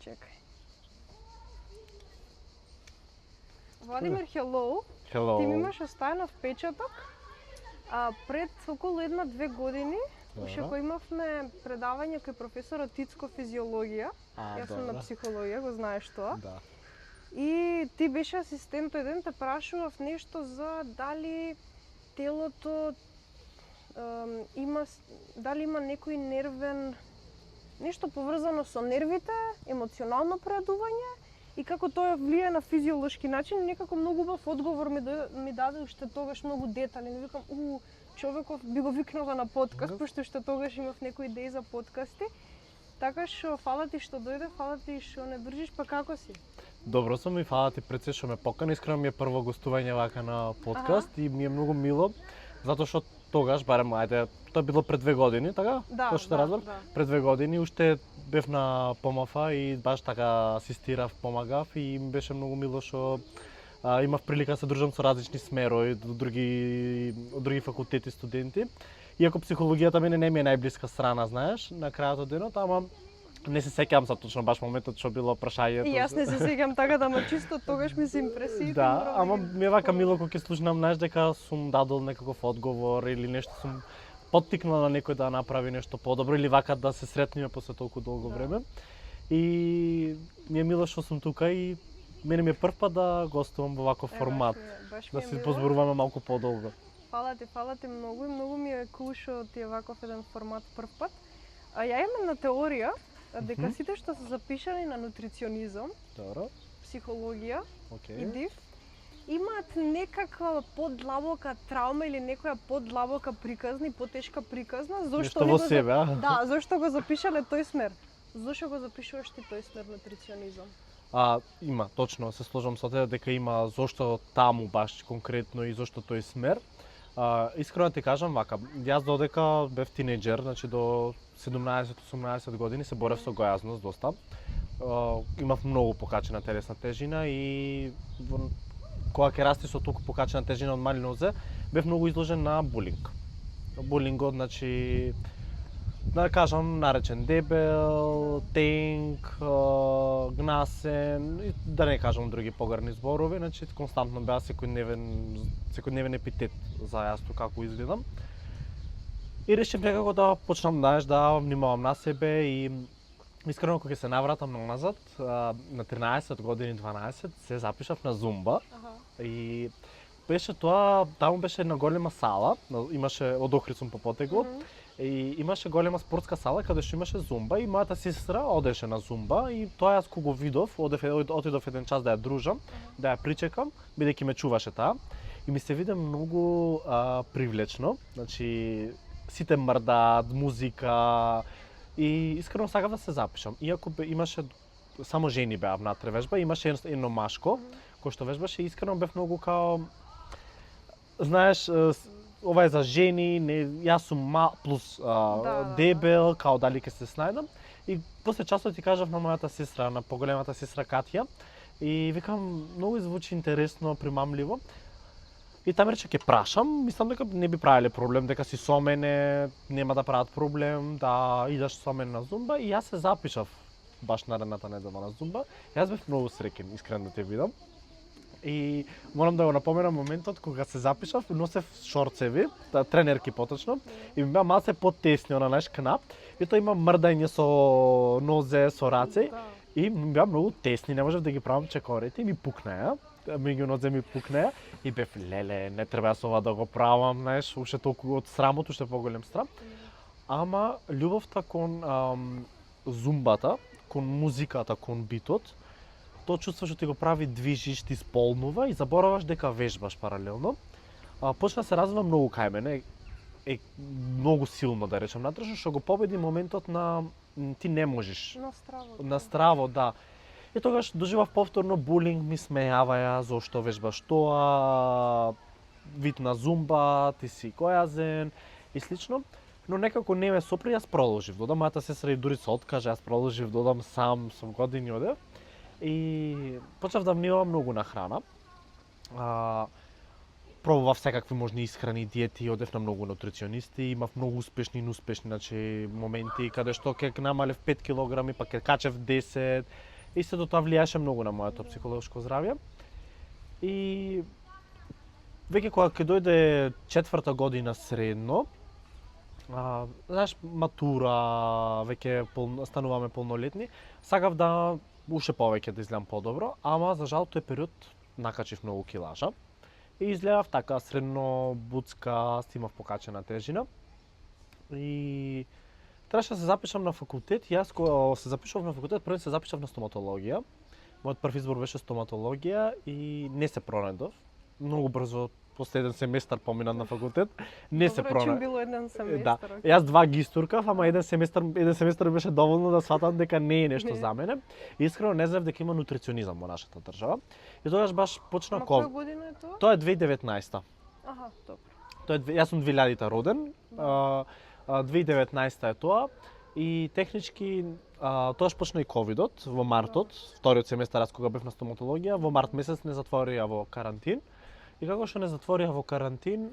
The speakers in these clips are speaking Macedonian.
Чекај. Владимир, hello. Hello. Ти ми имаш оставен впечаток пред околу 1-2 години, уште кога имавме предавање кај професорот Тицко физиологија. Јас сум на психологија, го знаеш тоа. Да. И ти беше асистент тој ден, те прашував нешто за дали телото дали има некој нервен, нешто поврзано со нервите, емоционално преадување и како тоа влијае на физиолошки начин. Некако многу убав одговор ми даде уште тогаш, многу детален. Викам, човеков би го викнала на подкаст, пошто уште тогаш имав некои идеи за подкасти. Така што фала ти што дојде, фала ти што не држиш, па како си? Добро сум и фала ти пред се што ме покани. Искрено ми е прво гостување вака на подкаст и ми е многу мило, затоа што тогаш, барем тоа било пред 2 години, така? Да, тоа што разбрав. Пред 2 години уште бев на ПМФ и баш така асистирав, помагав и ми беше многу мило што имав прилика да се дружам со различни смерови, од други факултети студенти. Иако психологијата мене не ми е најблиска страна, знаеш, на крајот од денот, ама не се сеќавам за точно баш моментот што било прашањето. И јас не се сеќам така, да ма чисто тогаш ми се импресивно. Да, ама ми е вака мило кога ќе слушнам, знаеш, дека сум дадол некаков одговор или нешто сум поттикнал на некој да направи нешто подобро или вака да се сретнеме после толку долго време. И ми е мило што сум тука и мене ми е прв пат да гостувам во ваков формат, да се позборуваме малку подолго. Фала ти многу и многу ми е кул што ти е ваков еден формат прв пат. Ја имам на теорија дека сите што се запишани на нутриционизам, психологија и ДИВ, имаат некаква подлабока травма или некоја подлабока приказна и потешка приказна, зошто во себе, Да, зошто го запишале тој смер? Зошто го запишуваш ти тој смер нутриционизам? Има, точно, се сложам со тебе дека има зошто таму баш конкретно и зошто тој смер. Искрено ти кажам вака, јас додека бев тинеџер, значи до 17-18 години се борев со гојазност доста. Имав многу покачена телесна тежина и кога ќе расти со толку покачена тежина од мали нозе, бев многу изложен на булинг. Булингот, значи, да кажам, наречен дебел, тенк, гнасен, и да не кажам други погрни зборови, значи константно беа секојдневен епитет за јас како изгледам. И решив некако да почнам, знаеш, да внимавам на себе и искрено кога ќе се навратам назад, на 13 години, 12, се запишав на зумба. И беше тоа, таму беше една голема сала, имаше од Охрид сум по потеглот, и имаше голема спортска сала каде што имаше зумба и мојата сестра одеше на зумба и тоа јас кога го видов, отидов еден час да ја дружам, да ја причекам, бидејќи ме чуваше таа и ми се виде многу привлечно, значи сите мрдаат, музика и искрено сакав да се запишам. Иако имаше само жени беа внатре вежба, имаше едно машко кој што вежбаше и искрено бев многу као, знаеш, ова е за жени, јас сум плюс дебел, као дали ќе се снајдам. И после часот ти кажав на мојата сестра, на поголемата сестра Катја, и викам, многу звучи интересно, примамливо. И таа ме рече, ќе прашам, мислам дека не би правеле проблем, дека си со мене, нема да прават проблем, да идеш со мене на зумба. И јас се запишав баш наредната недела на зумба. Јас бев многу среќен, искрено да те видам. И морам да го напоменам моментот кога се запишав, носев шорцеви, тренерки поточно, и ми беа малце потесни, знаеш, кнап. И тоа има мрдање со нозе, со раце, и ми беа многу тесни, не можев да ги правам чекорите и ми пукнеа. Меѓу нозе ми пукнеа и бев, леле, не треба со ова да го правам, знаеш, уште толку од срамот, уште поголем срам. Ама љубовта кон зумбата, кон музиката, кон битот, тоа чувство што ти го прави движиш, ти сполнува и забораваш дека вежбаш паралелно. Почна се развива многу кај мене, многу силно да речем натрешно, што го победи моментот на ти не можеш. На страво, да. И тогаш доживав повторно булинг, ми смејаваја зошто вежбаш тоа, вид на зумба, ти си гојазен и слично. Но некако не ме сопри, јас продолжив додам, мојата сестра и дури се откажа, јас продолжив додам сам, со години одев. И почнав да внимавам многу на храна. Пробував секакви можни исхрани, диети, одев на многу нутриционисти, имав многу успешни и неуспешни, значи моменти каде што ќе намалев 5 килограми, па ќе качев 10. И сето тоа влијаеше многу на моето психолошко здравје. И веќе кога ќе дојде 4-та година средно, знаеш, матура, веќе стануваме полнолетни, сакав да уште повеќе да изгледам подобро, ама за жал тој период накачив многу килажа. И изгледав така средно буцка, имав покачена тежина. И требаше да се запишам на факултет. Јас кога се запишав на факултет, прво се запишав на стоматологија. Мојот прв избор беше стоматологија и не се пронајдов. Многу брзо, после еден семестар поминав на факултет, не се пронајдов. Добро, било еден семестар. Да. Јас 2 ги истуркав, ама еден семестар беше доволно да сватам дека не е нешто за мене. И искрено не знаев дека има нутриционизам во нашата држава. И тогаш баш почна која година е тоа? Тоа е 2019-та. Аха, добро. Јас сум 2000-та роден. 2019 е тоа и технички тоаш почна и ковидот во мартот, вториот семестар аз кога бев на стоматологија, во март месец не затворија во карантин. И како што не затворија во карантин,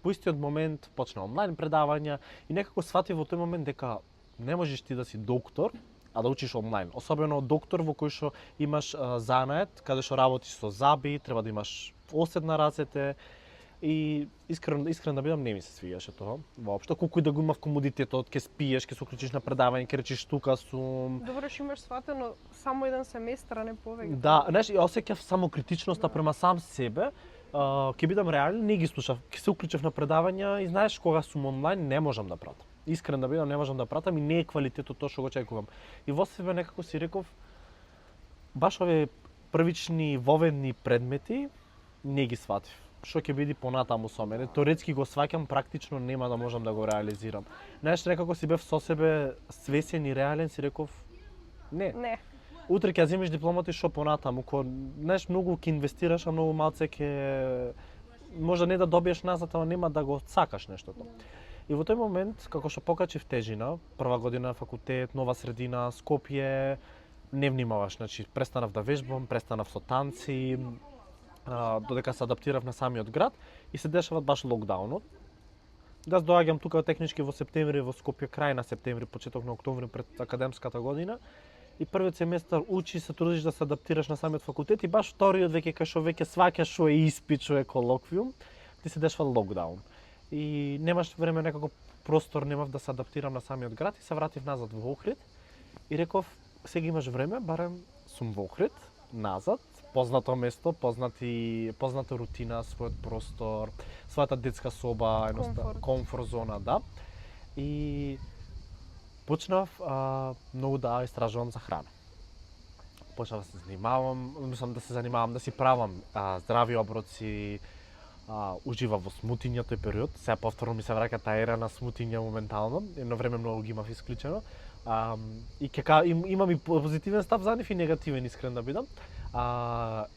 по истиот момент почна онлайн предавања и некако сфатив во тој момент дека не можеш ти да си доктор, а да учиш онлайн. Особено доктор во кој што имаш занает, каде што работиш со заби, треба да имаш осет на рацете. И искрено да бидам, не ми се свиѓаше тоа воопшто. Колку и да го имав комодитетот, ќе спиеш, ќе се уклучиш на предавање, ќе речиш тука сум. Добро, што имаш сватено само еден семестар, а не повеќе. Да, знаеш, ја осеќав самокритичноста према сам себе. Ќе бидам реален, не ги слушав. Ќе се уклучев на предавања и знаеш кога сум онлайн не можам да пратам. Искрено да бидам, не можам да пратам и не е квалитетот тоа што го очекувам. И во себе некако си реков баш овие првични воведни предмети не ги сватив. Што ќе биде понатаму со мене. Теоретски го сваќам, практично нема да можам да го реализирам. Знаеш, некако си бев со себе свесен и реален, си реков не. Не. Утре ќе земиш дипломата и што понатаму, знаеш, многу ќе инвестираш, а многу малце ќе може не да добиеш назад, ама нема да го сакаш нештото. И во тој момент, како што покачив тежина, прва година на факултет, нова средина, Скопје, не внимаваш, значи престанав да вежбам, престанав со танци, додека се адаптирав на самиот град и се дешава баш локдаунот. Да доаѓам тука технички во септември во Скопје, крај на септември, почеток на октомври пред академската година. И првиот семестар учиш, се трудиш да се адаптираш на самиот факултет и баш вториот веќе кај што веќе сваќаш што е испит, што е колоквиум, ти се дешава локдаун. И немаш време, некако простор немав да се адаптирам на самиот град и се вратив назад во Охрид и реков сега имаш време, барем сум во Охрид, назад, познато место, позната рутина, својот простор, својата детска соба, комфорт зона, да. И почнав многу да истражувам за храна. Почнав да се занимавам, да си правам здрави оброци, уживав во смутиња тој период. Сега повторно ми се враќа таа ера на смутиња моментално, едно време многу ги имав исклучено. И имам и позитивен став за нив и негативен, искрен да бидам.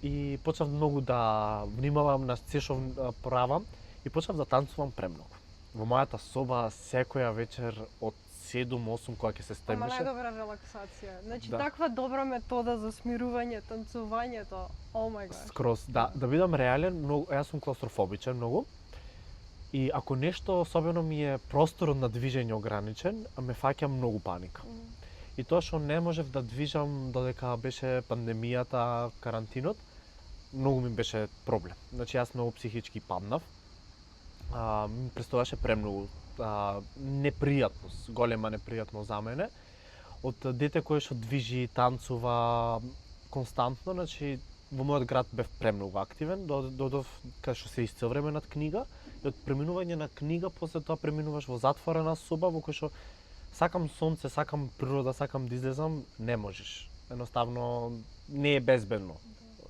И почнав многу да внимавам на се што правам и почнав да танцувам премногу. Во мојата соба секоја вечер од 7-8 кога ќе се стемеше. Ама најдобра релаксација. Значи Да. таква добра метода за смирување, танцувањето. Oh my god. Скроз, да бидам реален, јас сум клаустрофобичен многу. И ако нешто особено ми е просторот на движење ограничен, ме фаќа многу паника. И тоа што не можев да движам додека беше пандемијата, карантинот, многу ми беше проблем. Значи јас многу психички паднав. Ми представуваше премногу непријатност, голема непријатност за мене. Од дете кое што движи, танцува константно, значи во мојот град бев премногу активен, додов кај што се исцел време над книга, и од преминување на книга после тоа преминуваш во затворена соба во кој што сакам сонце, сакам природа, сакам да излезам, не можеш. Едноставно не е безбедно.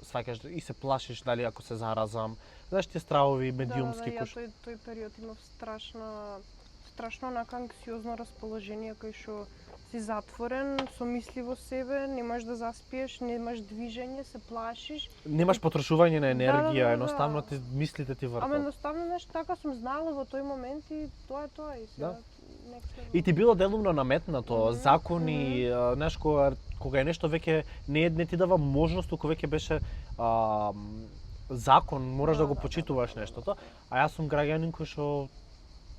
Сваќаш и се плашиш дали ако се заразам. Знаеш тие стравови медиумски Да, тој период имав страшно анксиозно расположение кај што си затворен, со мисли во себе, немаш да заспиеш, немаш движење, се плашиш. Немаш потрошување на енергија, Да. едноставно мислите ти вртат. Ама едноставно, знаеш, така сум знала во тој момент и тоа е тоа и сега. И ти било делумно наметнато, закони, знаеш, кога е нешто веќе не ти дава можност, туку веќе беше закон, мораш да го почитуваш нештото, а јас сум граѓанин кој што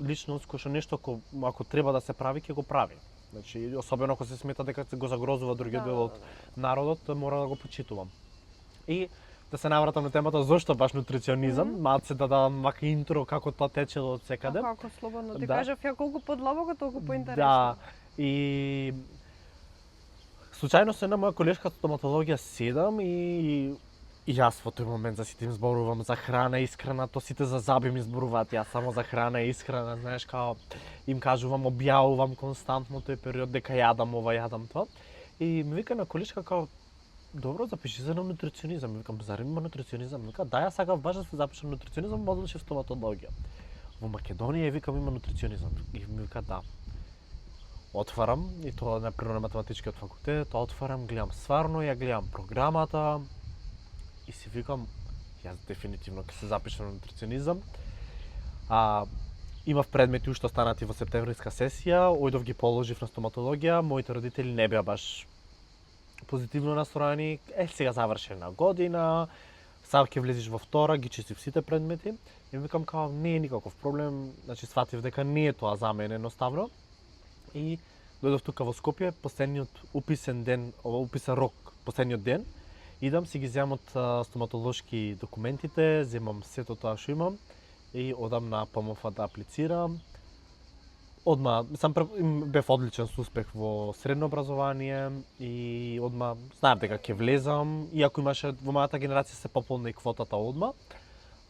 личност кој што нешто ако треба да се прави, ќе го прави. Значи, особено ако се смета дека го загрозува другиот дел од народот, мора да го почитувам. И да се навратам на темата зошто баш нутриционизам, малце да дадам вака интро како тоа тече од секаде. Како слободно ти Да. кажав ја колку подлабоко толку поинтересно. Да, и случајно се една моја колешка од стоматологија седам и јас во тој момент за сите им зборувам за храна и исхрана, то сите за заби ми зборуваат, јас само за храна и исхрана, знаеш, као им кажувам, објавувам константно тој период дека јадам ова, јадам тоа. И ми вика на колешка као добро, запиши се на нутриционизам. Викам, зарем има нутриционизам? Вика, да, јас сакав баш да се запишам на нутриционизам, одлучив стоматологија. Во Македонија викам има нутриционизам. И ми вика да. Отварам и тоа на природно-математичкиот факултет, отварам, гледам стварно, ја гледам програмата и си викам, јас дефинитивно ќе се запишам на нутриционизам. Имав предмети уште останати во септемвриска сесија, ојдов ги положив на стоматологија, моите родители не беа баш позитивно настроени. Сега завршена година, сам ќе влезиш во втора, ги чистив сите предмети. И викам као не е никаков проблем, значи сватив дека не е тоа за мене едноставно. И дојдов тука во Скопје, последниот уписен ден, уписен рок, последниот ден. Идам си ги земам од стоматолошки документите, земам сето тоа што имам и одам на ПМФ да аплицирам. Одма, бев одличен со успех во средно образование и одма знаев дека ќе влезам, иако имаше во мојата генерација се пополни квотата одма.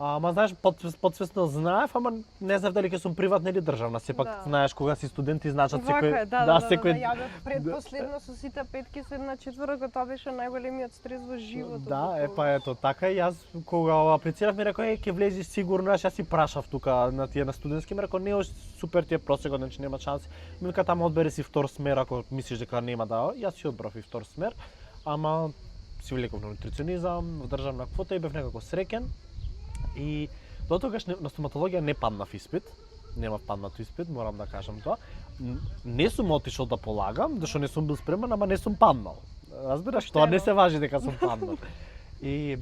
Ама знаеш, подсвесно знаев, ама не знаев дали ќе сум приватна или државна. Сепак знаеш кога си студент и значат секој секој ја бев предпоследно со сите петки се една четворка, тоа беше најголемиот стрес во животот. Да, ето така и јас кога аплицирав ми рекоа ќе влезеш сигурно, јас си прашав тука на тие на студентски, ми рекоа не супер ти е просекот, значи нема шанси. Ми вика таму одбери си втор смер ако мислиш дека нема да, јас си одбрав и втор смер, ама си влеков на нутриционизам, одржав квота и бев некако среќен. И до тогаш на стоматологија не паднав испит, немав паднат испит, морам да кажам тоа. Не сум отишол да полагам, зашто не сум бил спремен, ама не сум паднал. Разбираш, тоа не се важи дека сум паднал. И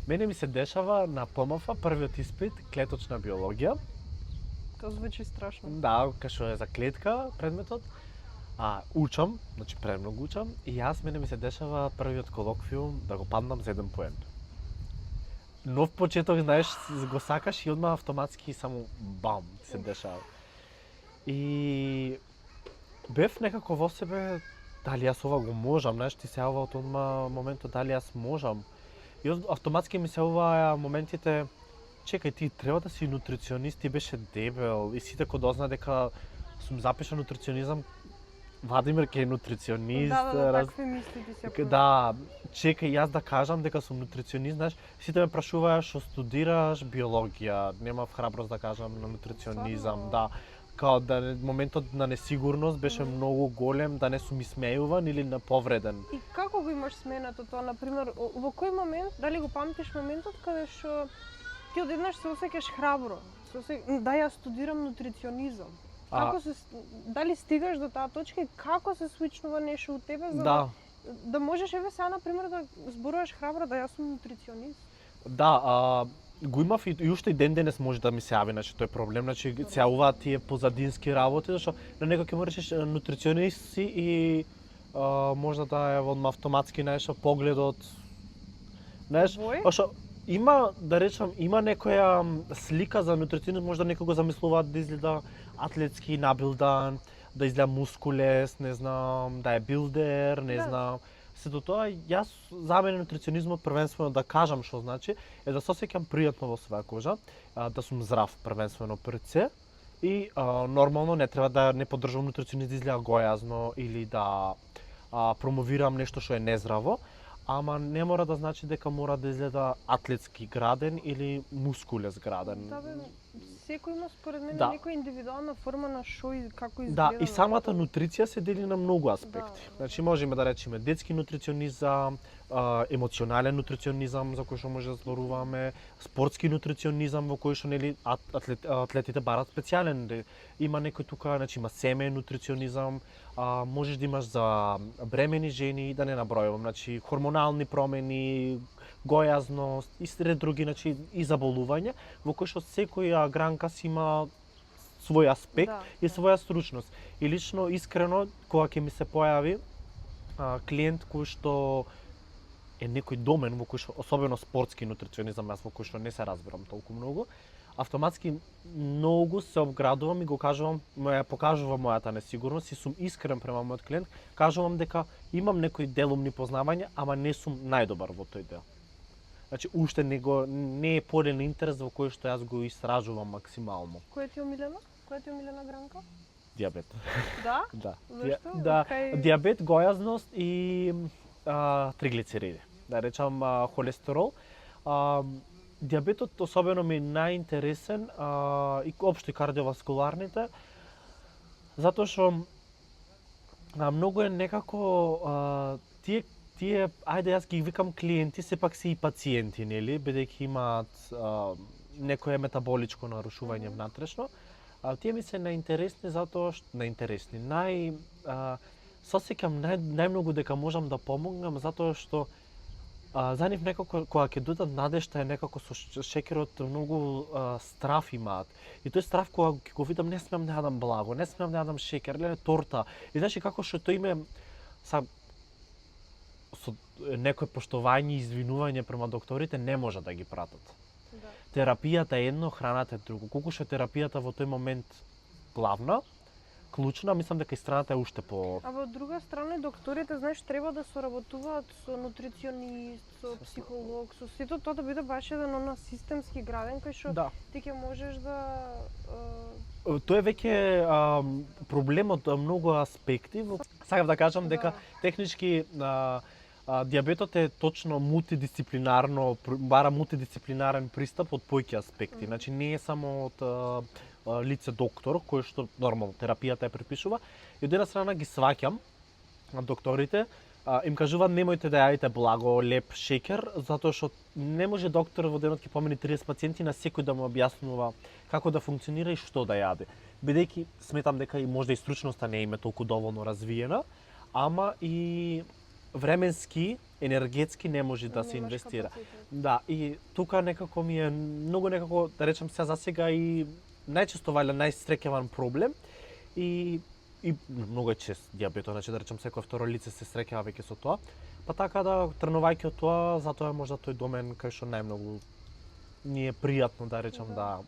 мене ми се дешава на ПМФ првиот испит клеточна биологија. Тоа звучи страшно. Да, кашо е за клетка предметот. Учам, значи премногу учам и јас мене ми се дешава првиот колоквиум да го паднам за 1 поен. Нов почеток, знаеш, го сакаш и одма автоматски само бам се дешава. И бев некако во себе, дали јас ова го можам, знаеш, ти се јавува од одма моментот дали јас можам. И автоматски ми се јавуваја моментите, чекај, ти треба да си нутриционист, ти беше дебел и сите кога дозна дека сум запишан нутриционизам, Владимир ке е нутриционист. Такви мисли ти се појавуваат. Да, чекај јас да кажам дека сум нутриционист, знаеш, сите ме прашуваа што студираш биологија, немав храброст да кажам на нутриционизам, да, као да моментот на несигурност беше многу голем, да не сум исмејуван или повреден. И како го имаш сменато тоа, например, во кој момент, дали го памтиш моментот каде што ти одеднаш се осеќаш храбро, да ја студирам нутриционизам? Како се, дали стигаш до таа точка и како се случнува нешто у тебе за да можеш еве сега например да зборуваш храбро да јас сум нутриционист? Да, го имав и уште и ден денес може да ми се јави, значи тој проблем, значи се јавуваат тие позадински работи, зашто на некој ќе му речеш нутриционист си и можда да е одма автоматски знаеш погледот, знаеш, зашто има да речам има некоја слика за нутриционист, можда некој го замислуваат да изгледа атлетски набилдан, да изгледа мускулес, не знам, да е билдер, не знам. Сето тоа, јас за мене нутриционизмот првенствено да кажам што значи, е да се осеќам пријатно во своја кожа, да сум здрав првенствено пред се и нормално не треба да не поддржувам нутриционист да изгледа гојазно или да промовирам нешто што е нездраво, ама не мора да значи дека мора да изгледа атлетски граден или мускулес граден. Да, секој има според мене некоја индивидуална форма на шо и како изгледа. Да, и самата нутриција се дели на многу аспекти. Значи можеме да речеме детски нутриционизам, емоционален нутриционизам за кој што може да зборуваме, спортски нутриционизам во кој што нели атлетите барат специјален. Има некој тука, значи има семеен нутриционизам, можеш да имаш за бремени жени, да не набројувам, значи хормонални промени, гојазност и сред други, значи и заболување, во кој што секоја гранка си има свој аспект Да, и да. своја стручност. И лично искрено кога ќе ми се појави клиент кој што е некој домен во кој што особено спортски нутриционизам, јас во кој што не се разбирам толку многу, автоматски многу се обградувам и го кажувам, ја покажувам мојата несигурност и сум искрен према мојот клиент, кажувам дека имам некои делумни познавања, ама не сум најдобар во тој дел. Значи уште не е поден интерес во кој што јас го истражувам максимално. Која ти е омилена? Која ти е омилена гранка? Дијабет. Да? Да. Зашто? Да, Кај- дијабет, гојазност и триглицериди. Да речам холестерол. Дијабетот особено ми е најинтересен и општо и кардиоваскуларните, затоа што многу е некако тие ајде јас ги викам клиенти, сепак се и пациенти, нели, бидејќи имаат некое метаболичко нарушување внатрешно. Тие ми се најинтересни затоа што сосеќам најмногу дека можам да помогнам затоа што за нив некако кога ќе додат надежта е некако со шеќерот многу страф имаат. И тој страф кога ќе го видам не смеам да јадам благо, не смеам да јадам шеќер, или торта. И значи како што тој име со некој поштовање и извинување према докторите не може да ги пратат. Да. Терапијата е едно, храната е друго. Колку што терапијата во тој момент главна, клучна, мислам дека и страната е уште по... А во друга страна, докторите, знаеш, треба да соработуваат со нутриционист, со психолог, со сето тоа да биде баш еден системски граден, кој што Да. ти ќе можеш да... Тоа е веќе проблемот од многу аспекти. Сакав да кажам дека технички дијабетот е точно мултидисциплинарно, бара мултидисциплинарен пристап од појки аспекти. Значи не е само од лице доктор, кој што нормално терапијата ја препишува. И од една страна ги сваќам докторите, им кажуваат немојте да јадите благо, леп, шеќер, затоа што не може доктор во денот ќе помени 30 пациенти на секој да му објаснува како да функционира и што да јаде. Бидејќи сметам дека и можда и стручноста не е толку доволно развиена, ама и временски, енергетски не може да се инвестира. Да, и тука некако ми е многу некако, да речам сега засега и најчесто валја најстрекеван проблем и многу е чест дијабетот, значи да речам секој второ лице се среќава веќе со тоа. Па така да тренувајќи од тоа, затоа е можда тој домен кај што најмногу ни е пријатно да речам да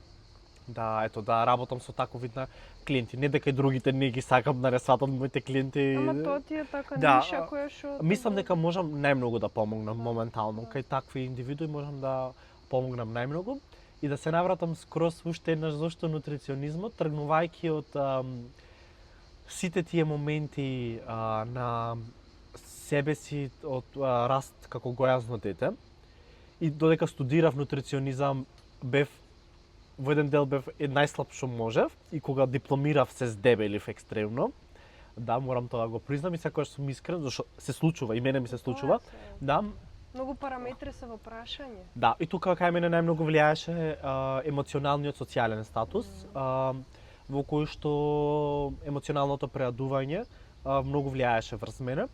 работам со таков вид на клиенти. Не дека и другите не ги сакам да не сватам моите клиенти. Ама тоа ти е така Да, ниша која што... Мислам дека можам најмногу да помогнам моментално кај такви индивидуи, можам да помогнам најмногу и да се навратам скроз уште еднаш зошто нутриционизмот, тргнувајќи од сите тие моменти на себе си од раст како гојазно дете и додека студирав нутриционизам во еден дел бев најслаб што можев и кога дипломирав се здебелив екстремно. Да, морам тоа да го признам и секогаш сум искрен, зашто се случува и мене ми се случува. Да. Многу параметри се во прашање. Да, и тука кај мене најмногу влијаеше емоционалниот социјален статус, во кој што емоционалното преадување многу влијаеше врз мене.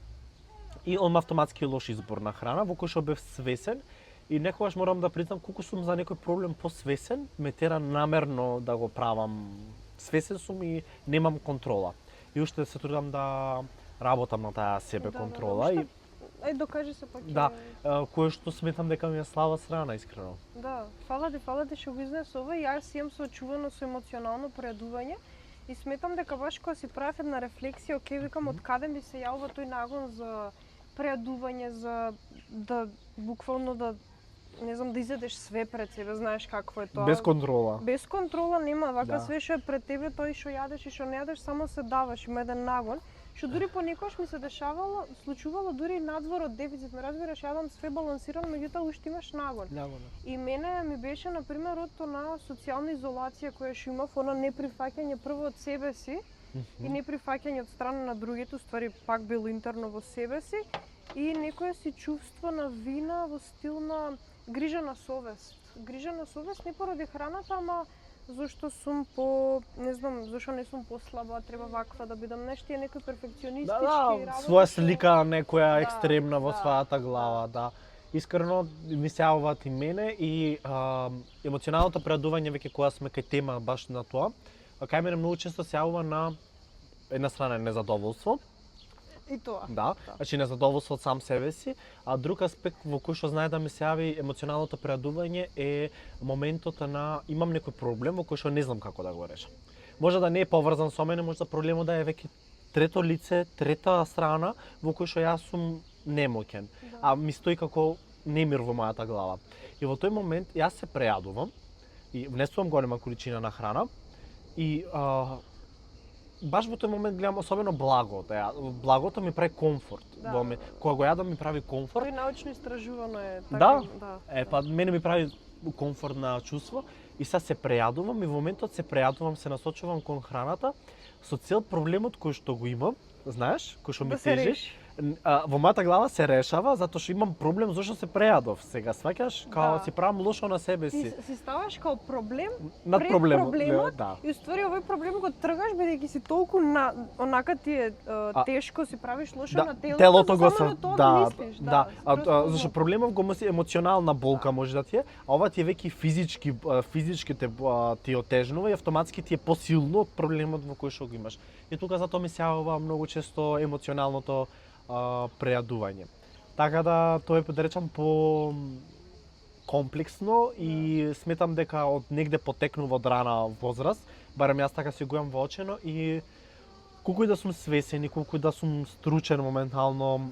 И он автоматски лош избор на храна, во кој што бев свесен и некогаш морам да признам колку сум за некој проблем посвесен, ме тера намерно да го правам. Свесен сум и немам контрола. И уште се трудам да работам на таа себе контрола и докажи се пак. Да, кое што сметам дека ми е слаба страна, искрено. Да, фала ти што го изнесува. Јас имам соочувано со емоционално преадување и сметам дека баш кога си правев една рефлексија, окей, викам од каде ми се јавува тој нагон за преадување, за да буквално да не знам да изедеш све пред себе, знаеш какво е тоа. Без контрола. Без контрола нема, вака све што е пред тебе, тој што јадеш и што не јадеш, само се даваш, има еден нагон. Што дури понекогаш ми се случувало дури надвор од дефицит, ме разбираш, јадам све балансирано, меѓутоа уште имаш нагон. И мене ми беше на пример од она социјална изолација која што имав, она неприфаќање прво од себе си и неприфаќање од страна на другите, ствари пак било интерно во себе си и некое си чувство на вина во стил на грижа на совест. Грижа на совест не поради храната, ама зашто сум не знам, зашто не сум послаба, треба ваква да бидам, нешто е некој перфекционистички работа. Своја слика некоја екстремна во својата глава, да. Искрено ми се јавуваат и мене и емоционалното преадување веќе кога сме кај тема баш на тоа, кај мене многу често се јавува на една страна незадоволство, И тоа. да, значи незадоволство од сам себе си, а друг аспект во кој што знае да ми се јави емоционалното преадување е моментот на имам некој проблем во кој што не знам како да го решам. Може да не е поврзан со мене, може да проблемот да е веќе трето лице, трета страна во кој што јас сум немоќен, а ми стои како немир во мојата глава. И во тој момент јас се преадувам и внесувам голема количина на храна и баш во тој момент гледам особено благото. Благото ми прави комфорт. Да. Кога го јадам ми прави комфорт. Тој научно истражувано е така. Да. Па мене ми прави комфортно чувство и сега се преадувам и во моментот се преадувам, се насочувам кон храната со цел проблемот кој што го имам, знаеш, кој што ми тежи. Во мојата глава се решава затоа што имам проблем зашто се преадов. Сега сваќаш као си правам лошо на себе си. Си ставаш као проблем над пред проблемот, да. И уствари овој проблем го тргаш бидејќи си толку онака ти е тешко, си правиш лошо на телото. Телото го се мислиш, зашто проблемот го мисли емоционална болка може да ти е, а ова ти е веќе физички ти отежнува и автоматски ти е посилно од проблемот во кој што го имаш. И тука затоа ми се јавува многу често емоционалното преадување. Така да тоа е, да речам, по комплексно и сметам дека од негде потекнува од рана возраст, барем јас така си го имам воочено и колку и да сум свесен и колку и да сум стручен моментално,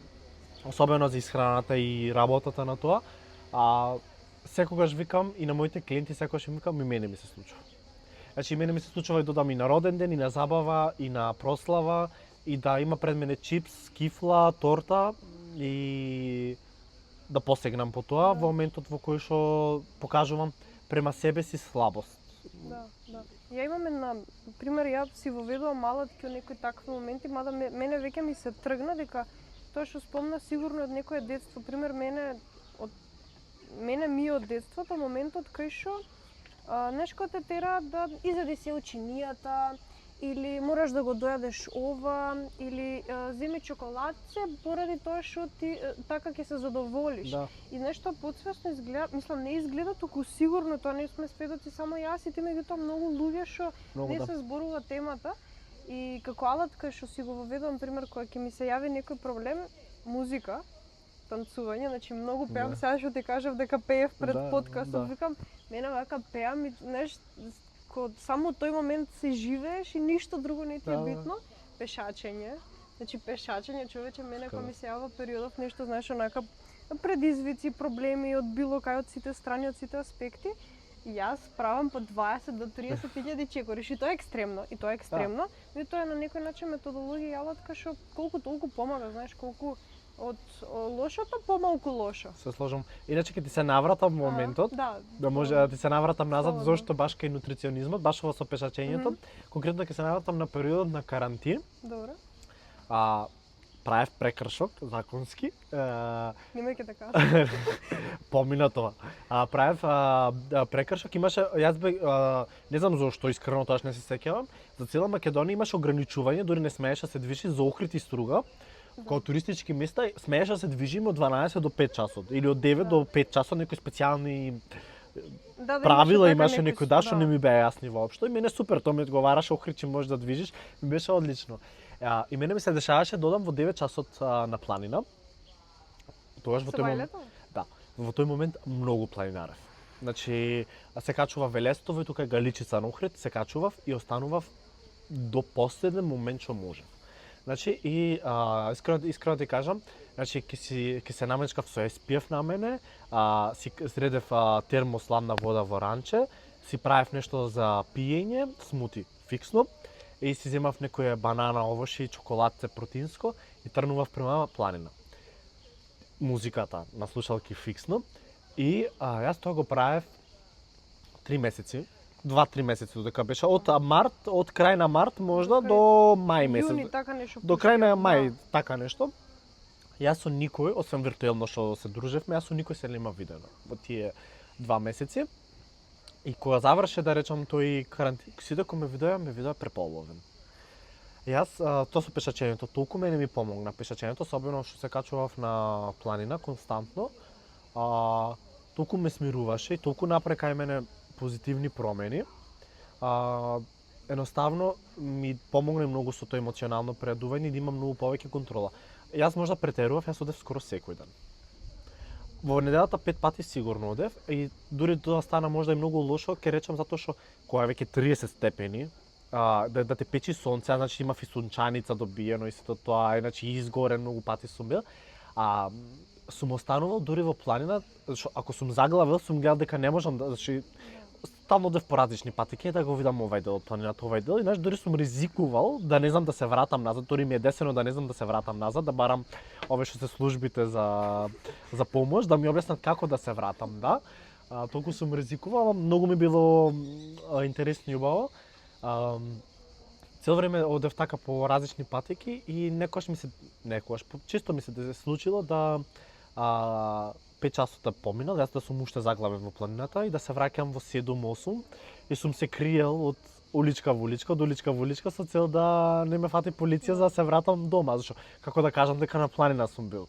особено за исхраната и работата на тоа, секогаш викам и на моите клиенти секогаш им викам и мене ми се случува. Значи мене ми се случува и додам и на роден ден, и на забава, и на прослава, и да има пред мене чипс, кифла, торта и да посегнам по тоа во моментот во кој што покажувам према себе си слабост. Да. Ја имам една пример, ја си воведувам малатки од некои такви моменти, мада мене веќе ми се тргна дека тоа што спомна сигурно од некое детство. Пример мене ми од детството моментот кај што нешко те тера да изеди се ученијата, или мораш да го дојадеш ова, или земи чоколадце поради тоа што ти така ќе се задоволиш. Да. И нешто потсвесно изгледа, мислам не изгледа, туку сигурно тоа не сме сведоци само јас и ти меѓутоа многу луѓе што не се зборува темата. И како алатка што си го воведувам, пример, кога ќе ми се јави некој проблем, музика, танцување, значи многу пеам, сега што ти кажав дека пеев пред подкастот, викам, мене вака пеам и само тој момент се живееш и ништо друго не ти е битно. Пешачење. Значи пешачење, човече, мене кога ми се јава периодов нешто, знаеш, онака предизвици, проблеми од било кај од сите страни, од сите аспекти. И јас правам по 20 до 30 илјади чекориш и тоа е екстремно, но тоа е на некој начин методологија и алатка што колку толку помага, знаеш, колку од лошото помалку лошо. Се сложам. Иначе ќе ти се навратам моментот, да може да ти се навратам назад, зошто баш кај нутриционизмот, баш ова со пешачењето, конкретно ќе се навратам на периодот на карантин. Добро. Правев прекршок законски. Немајќи така. Помина тоа. Правев прекршок, имаше, јас не знам зошто искрено тоа не се сеќавам, за цела Македонија имаше ограничување, дури не смееше да се движи за Охрид и Струга. Као туристички места смееше да се движиме од 12 до 5 часот или од 9 до 5 часот, некои специјални правила имаше некои што не ми беа јасни воопшто. И мене супер, тоа ми одговараше, Охрид че можеш да движиш, ми беше одлично. И мене ми се дешаваше да одам во 9 часот на планина. Тогаш во тој момент, во тој момент многу планинарев. Значи се качував Велестово и тука Галичица на Охрид, се качував и останував до последен момент што можев. Значи и искрено ти кажам, значи ќе се намечкав со SPF на мене, си средев термосладна вода во ранче, си правев нешто за пиење, смути фиксно, и си земав некоја банана, овошје и чоколадце протеинско и трнував према планина. Музиката на слушалки фиксно и јас тоа го правев 3 месеци. 2-3 месеци додека беше од март, од крај на март можда до мај месец. Јуни, така нешто. До крај на мај, така нешто. Јас со никој, освен виртуелно што се дружевме, јас со никој се нема видено во тие 2 месеци. И кога заврше, да речам, тој карантин, сите кои ме видоа преполовен. Јас тоа со пешачењето, толку мене ми помогна пешачењето, особено што се качував на планина константно. Толку ме смируваше и толку направи кај мене позитивни промени. едноставно ми помогне многу со тоа емоционално преадување и да имам многу повеќе контрола. Јас можда претерував, јас одев скоро секој ден. Во неделата 5 пати сигурно одев и дури тоа стана можда и многу лошо, ќе речам затоа што кога е веќе 30 степени, да те печи сонце, значи имав и сончаница добиено и сето тоа, иначе изгорен многу пати сум бил. Сум останувал дури во планина, што ако сум заглавил, сум гледал дека не можам да, значи стално одев по различни пати, ќе да го видам овај дел од планината, овај дел, и знаеш, дури сум ризикувал да не знам да се вратам назад, дури ми е десено да не знам да се вратам назад, да барам овие што се службите за помош, да ми објаснат како да се вратам, да. Толку сум ризикувал, многу ми било интересно и убаво. Цел време одев така по различни патеки и често ми се случило да 5 часот да поминал, јас да сум уште заглавен во планината и да се враќам во 7-8 и сум се криел од уличка во уличка со цел да не ме фати полиција за да се вратам дома, зашто како да кажам дека на планина сум бил.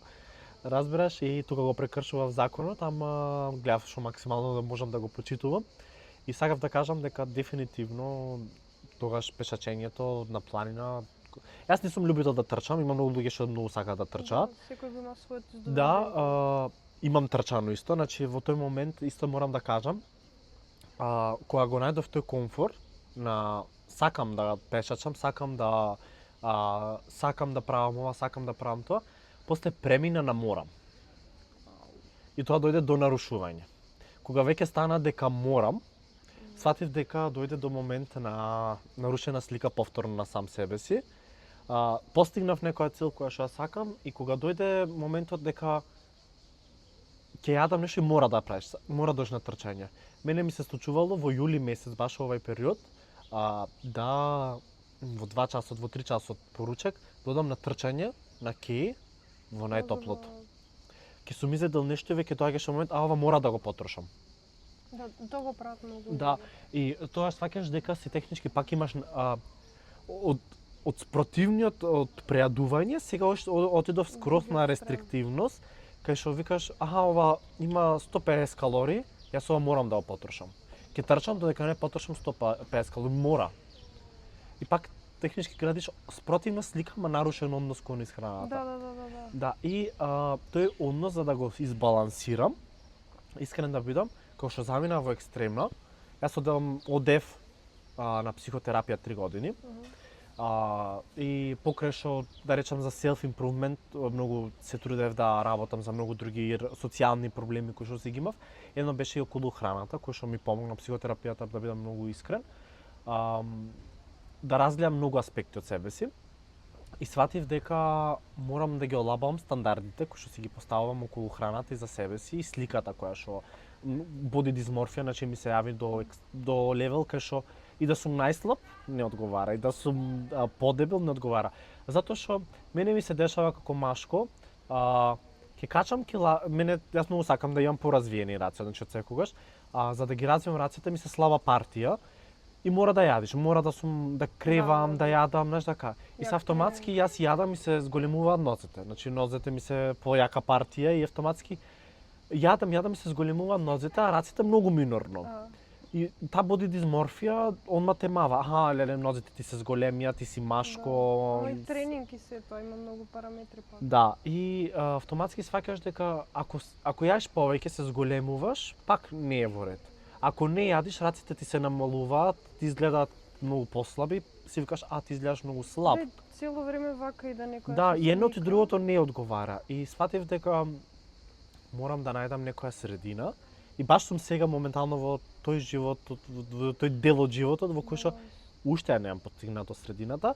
Разбираш, и тука го прекршував законот, ама гледав што максимално да можам да го почитувам. И сакав да кажам дека дефинитивно тогаш пешачењето на планина. Јас не сум љубител да трчам, има многу луѓе што многу сакаат да трчаат. Секој има своето здравје. Да, имам трчано исто, значи во тој момент исто морам да кажам, кога го најдов тој комфорт на сакам да пешачам, сакам да правам ова, сакам да правам тоа, после премина на морам. И тоа дојде до нарушување. Кога веќе стана дека морам, сватив дека дојде до момент на нарушена слика повторно на сам себе си. Постигнав некоја цел која што ја сакам и кога дојде моментот дека ќе јадам нешто и мора да правиш, мора да дојдеш на трчање. Мене ми се случувало во јули месец, баш овај период, да во 2 часот, во 3 часот поручек, додам на трчање на Кеј во најтоплото. Ке сум изедел нешто и веќе доаѓаше момент, ова мора да го потрошам. Да, тоа го прават многу. Да, и тоа сваќаш дека си технички пак имаш од спротивниот од преадување, сега отидов скроз на рестриктивност, кај што викаш, ова има 150 калории, јас ова морам да го потрошам. Ке трчам додека не потрошам 150 калории, мора. И пак технички градиш спротивна слика, ма нарушен однос кон исхраната. Да, и тој однос за да го избалансирам, искрен да бидам, кога што замина во екстремно, јас одев на психотерапија 3 години. И покрај што, да речам, за self-improvement, многу се трудев да работам за многу други социјални проблеми кои што си ги имав. Едно беше и околу храната, кој што ми помогна психотерапијата, да бидам многу искрен. Да разгледам многу аспекти од себе си. И сватив дека морам да ги олабавам стандардите кои што си ги поставувам околу храната и за себе си и сликата која што боди дисморфија, значи ми се јави до левел кај што и да сум најслаб не одговара, и да сум подебел не одговара. Затоа што мене ми се дешава како машко, ќе качам јас многу сакам да имам поразвиени раце, значи од секогаш, за да ги развијам рацете ми се слаба партија и мора да јадиш, мора да кревам, да јадам, знаеш така. И се автоматски јас јадам и се зголемуваат нозете, значи нозете ми се појака партија и автоматски јадам и се зголемуваат нозете, а рацете многу минорно. И таа боди дисморфија, онма те мава, леле, нозете ти се зголемија, ти си машко. И тренинг и се тоа, има многу параметри пак. Да, и автоматски сваќаш дека ако јадеш повеќе се зголемуваш, пак не е во ред. Ако не јадиш, раците ти се намалуваат, ти изгледаат многу послаби, си викаш, ти изгледаш многу слаб. Цело време вака и да некоја. Да, и едното и другото не одговара. И сватив дека морам да најдам некоја средина. И баш сум сега моментално во тој живот, во тој дел од животот во кој што уште ја немам постигнато средината.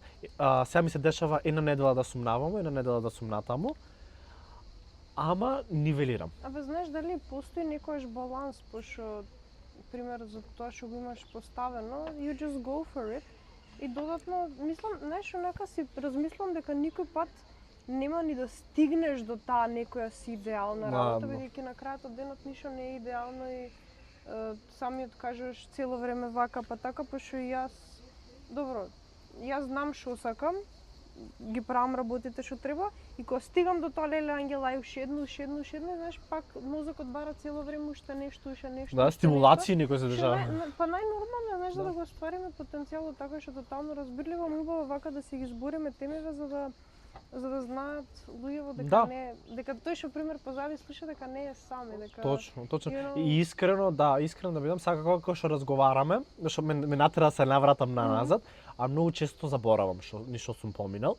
Сега ми се дешава една недела да сум наваму, една недела да сум натаму. Ама нивелирам. Знаеш дали постои некојаш баланс, пошто пример за тоа што го имаш поставено, you just go for it. И додатно, мислам, знаеш, онака си размислам дека никој пат нема ни да стигнеш до таа некоја си идеална работа, бидејќи на крајот од денот ништо не е идеално и самиот кажеш цело време вака па така, пошто јас знам што сакам ги правам работите што треба и кога стигам до тоа леле ангела и уште едно, знаеш, пак мозокот бара цело време уште нешто. Да, стимулации некој се Што дешава. па најнормално е, знаеш, Да. да го оствариме потенцијалот така што тотално разбирливо, убаво вака да си ги збориме темиве за да знаат луѓето дека Да. не дека тој што пример позади слуша дека не е сам и дека Точно. you know. И искрено да бидам, сакако кога што разговараме, што ме натера да се навратам назад, а многу често заборавам ништо сум поминал.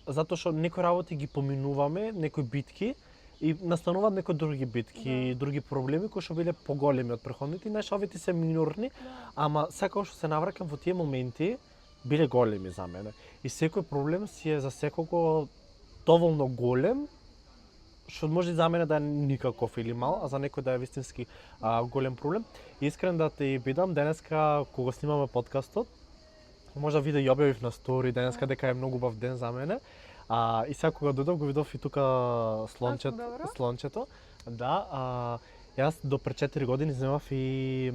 Затоа што некои работи ги поминуваме, некои битки, и настануваат некои други битки, други проблеми кои што биле поголеми од претходните, знаеш, овие се минорни, ама секогаш што се навраќам во тие моменти, биле големи за мене. И секој проблем си е за секого доволно голем, што може за мене да е никаков или мал, а за некој да е вистински голем проблем. И искрен да ти бидам, денеска кога снимаме подкастот, можда виде и објавив на стори денеска дека е многу убав ден за мене. И сега кога дојдов го видов и тука слончето. Да, јас до пред 4 години земав и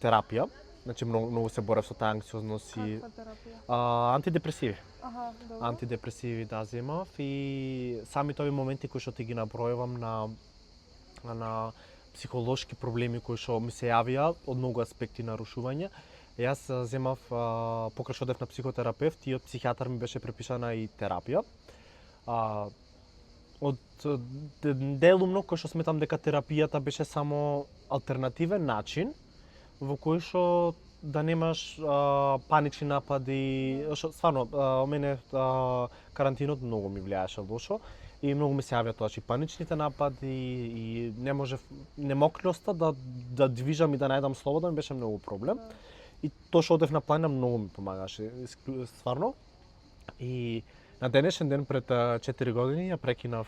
терапија. Значи многу се борев со таа анксиозност и Каква терапија? антидепресиви. Аха, добро. Антидепресиви да земав и самите овие моменти кои што ти ги набројувам на психолошки проблеми кои што ми се јавија од многу аспекти нарушување. Јас земав покрај што одев на психотерапевт и од психијатар ми беше препишана и терапија. Од делумно кој што сметам дека терапијата беше само алтернативен начин во кој што да немаш панични напади, што стварно мене карантинот многу ми влијаеше лошо и многу ми се јавија тоа и паничните напади и немокноста да движам и да најдам слобода ми беше многу проблем. И тоа што одев на планина многу ми помагаше, стварно. И на денешен ден пред 4 години ја прекинав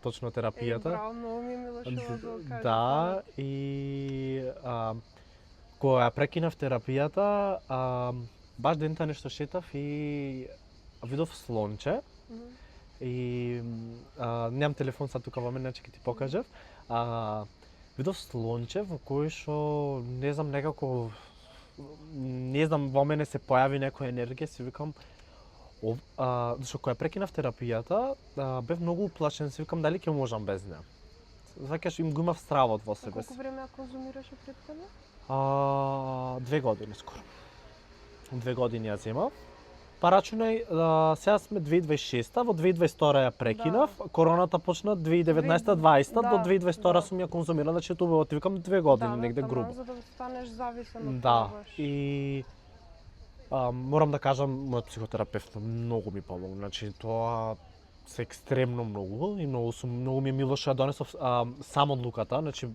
точно терапијата. Браво, многу ми е мило што го кажеш. Да, и кога ја прекинав терапијата, баш дента нешто шетав и видов слонче. И немам телефон са тука во мене, значи ќе ти покажав. Видов слонче во кој што не знам некако во мене се појави некоја енергија, си викам зашто кога прекинав терапијата, бев многу уплашен, си викам дали ќе можам без неа. Сваќаш, им го имав стравот во себе си. Колку време ја конзумираше претходно? 2 години скоро. 2 години ја земав. Па рачунај, сега сме 2026-та, во 2022 ја прекинав, короната почна 2019-2020, до 2022 сум ја конзумирал, значи тоа ти викам 2 години, негде грубо. За да станеш зависен од Да, тоа баш. и морам да кажам, мојот психотерапевт многу ми помогна, значи тоа се екстремно многу и многу ми е мило што ја донесов сам одлуката, значи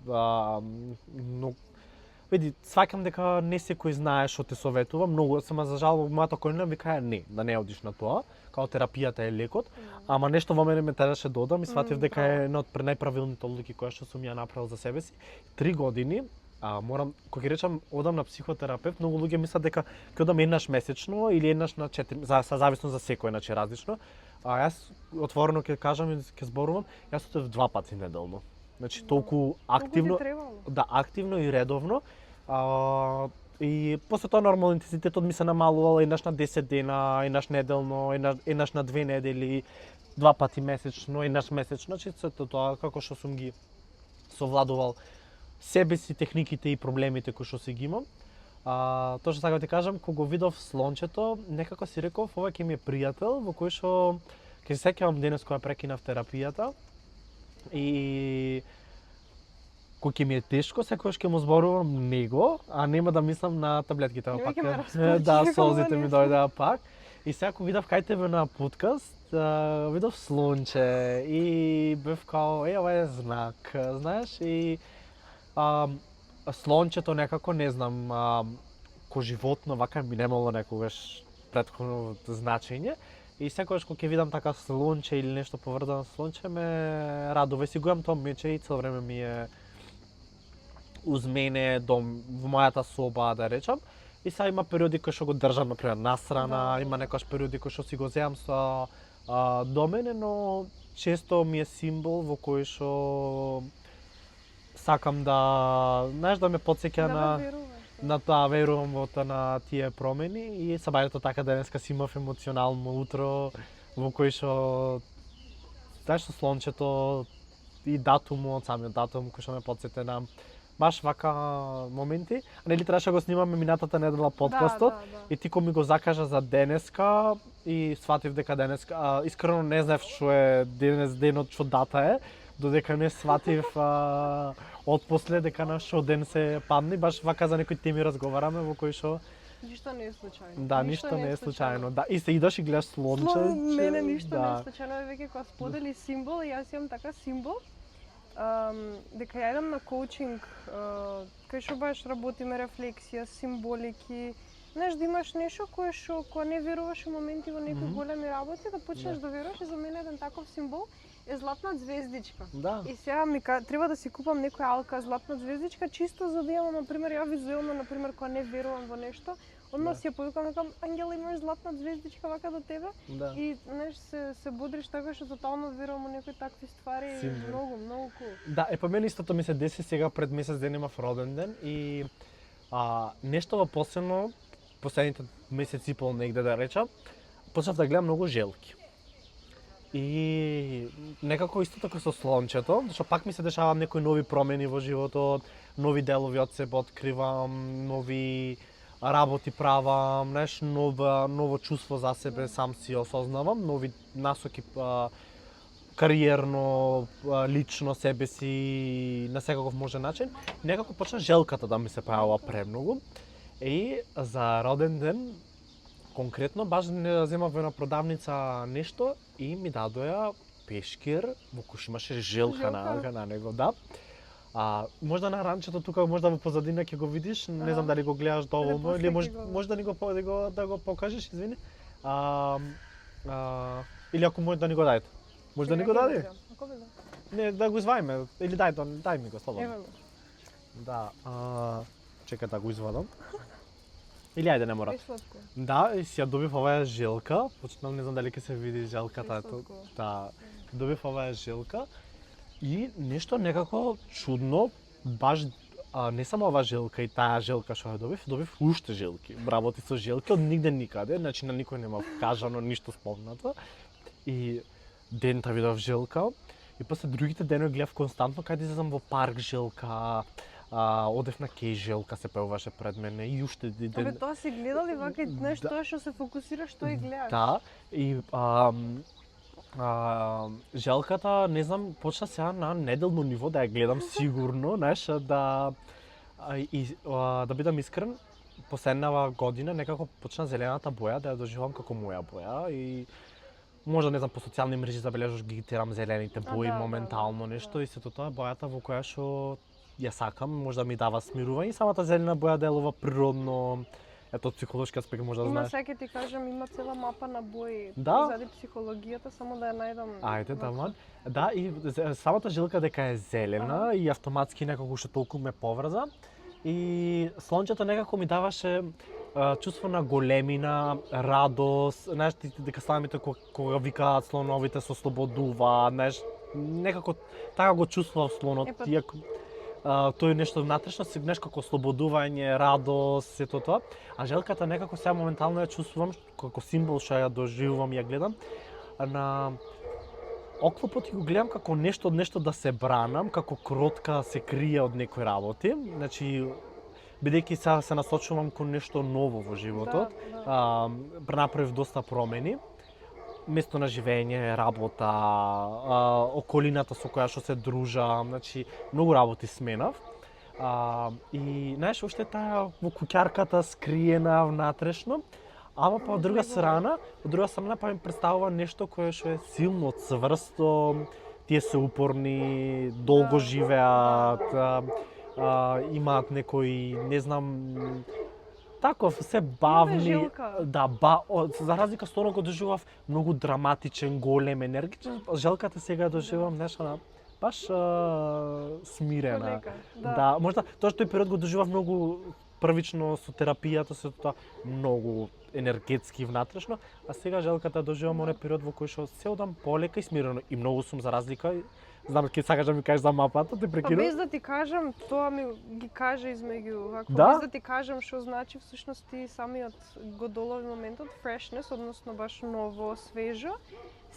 види, сваќам дека не секој знае што те советува, многу сама за жал мојата околина вика не, да не одиш на тоа, као терапијата е лекот, ама нешто во мене ме тераше да одам и сватив дека е една од најправилните одлуки која што сум ја направил за себе си. 3 години морам, кога ќе речам одам на психотерапевт, многу луѓе мислат дека ќе одам еднаш месечно или еднаш на 4, зависно за секој, значи различно. Јас отворено ќе кажам и ќе зборувам, јас одев 2 пати неделно. Значи толку активно, да, активно и редовно. И после тоа нормално интензитетот ми се намалувал еднаш на 10 дена, еднаш неделно, еднаш на 2 недели, 2 пати месечно, еднаш месечно, значи сето тоа како што сум ги совладувал себе си, техниките и проблемите кои што си ги имам. Тоа што сакам да ти кажам, кога го видов слончето, некако си реков, ова ќе ми е пријател во кој што ќе се сеќавам денес кога прекинав терапијата и кој ќе ми е тешко, секогаш ќе му зборувам него, а нема да мислам на таблетките пак. Да, солзите ми дојдеа пак. И сега кога видов кај тебе на подкаст, видов слонче и бев као, ова е знак, знаеш, и слончето некако, не знам, ко животно, вака ми немало некогаш претходно значење. И секогаш кога ќе видам така слонче или нешто поврзано со слонче, ме радува. Си го имам тоа мече и цело време ми е уз мене во мојата соба, да речам. И сега има периоди кои што го држам, например, насрана, има некојаш периоди кои што си го земам до мене, но често ми е символ во кој што сакам да, знаеш, да ме потсеќа на тоа верувам во на тие промени и сабајето така денеска си имав емоционално утро во кој што знаеш со слончето и датумот, самиот датум кој што ме потсете на баш вака моменти. А нели требаше го снимаме минатата недела подкастот и ти кој ми го закажа за денеска и сватив дека денеска искрено не знаев што е денот, што дата е, додека не сватив отпосле дека на што ден се падни, баш вака за некои теми разговараме во кои што ништо не е случајно. Да, ништо не е случајно. Да, и се идаш и гледаш слонче. Мене ништо не е случајно, веќе кога сподели символ, и јас имам така символ. Дека ја идам на коучинг, кај што баш работиме рефлексија, символики. Знаеш, да имаш нешто кое што кога не веруваш во моменти во некои големи работи, да почнеш да веруваш, и за мене еден таков символ е златна звездичка. Да. И сега ми треба да си купам некоја алка златна звездичка, чисто за да имам, например, ја визуелно, например, кога не верувам во нешто, одма си ја повикам, некам, Ангела, имаш златна звездичка вака до тебе, и знаеш, се бодриш така што тотално верувам во некои такви ствари, многу кул. Да, па мене истото ми се деси сега пред месец ден имав роден ден и нешто во последните месец и пол негде да речам, почнав да гледам многу желки. И некако исто така со слончето, што пак ми се дешаваат некои нови промени во животот, нови делови од себе откривам, нови работи правам, знаеш, ново чувство за себе сам си осознавам, нови насоки кариерно, лично себе си на секаков можен начин. Некако почна желката да ми се појавува премногу. И за роден ден конкретно баш не земав во една продавница нешто и ми дадоја пешкир во кој имаше желка на него, да. Можда на ранчето тука, можда во позадина ќе го видиш, не знам дали го гледаш доволно или може да го покажеш, извини. Или ако може да ни го даде. Може да ни го даде? Не, да го изваиме, или дај ми го слободно. Да, чекај да го извадам. Или ајде, не мора. Да, и си ја добив оваа желка, почнал не знам дали ќе се види желката, да, добив оваа желка и нешто некако чудно, баш не само оваа желка и таа желка што ја добив уште желки, работи со желки од нигде никаде, значи на никој нема кажано ништо спомнато и дента видов желка и после другите денови гледав константно кај да излезам во парк желка, одев на кеј желка се појавуваше пред мене и уште ден. Тоа си гледали вака нешто тоа што се фокусираш, тоа и гледаш. Да, и желката, не знам, почна сега на неделно ниво да ја гледам сигурно, знаеш, да бидам искрен, последнава година некако почна зелената боја да ја доживам како моја боја и можда не знам по социјални мрежи забележуваш ги терам зелените бои моментално нешто и сето тоа бојата во која што ја сакам, можда ми дава смирување и самата зелена боја делува природно. Ето, психолошки аспект може да знаеш. Има, сега ти кажам, има цела мапа на бои. Да. Зади психологијата, само да ја најдам. Ајде, да, да, и самата жилка дека е зелена и автоматски некако што толку ме поврза. И слончето некако ми даваше чувство на големина, радост, знаеш, дека самите кога викаат слоновите се ослободува, знаеш, некако така го чувствував слонот, тој нешто внатрешно, знаеш, како ослободување, радост, сето тоа. А желката некако сега моментално ја чувствувам како символ што ја доживувам и ја гледам. На оклопот го гледам како нешто да се бранам, како кротка се крие од некои работи. Значи, бидејќи сега се насочувам кон нешто ново во животот, направив доста промени. Место на живење, работа, околината со која што се дружам, значи многу работи сменав. И знаеш, уште таа во куќарката скриена внатрешно, ама па од друга страна па ми представува нешто кое што е силно, цврсто, тие се упорни, долго живеат, имаат некои, не знам, таков се бавни, да, за разлика со оно го доживав многу драматичен, голем, енергичен, желката сега ја доживам нешто баш смирена. Да, можда тоа што тој период го доживав многу првично со терапијата, со тоа многу енергетски внатрешно, а сега желката доживам оној период во кој што се одам полека и смирено и многу сум за разлика. Знам ќе сакаш да ми кажеш за мапата, те Па прекинувам. без да ти кажам, тоа ми ги кажа измеѓу вако, Да? без да ти кажам што значи всушност ти самиот го долови моментот freshness, односно баш ново, свежо.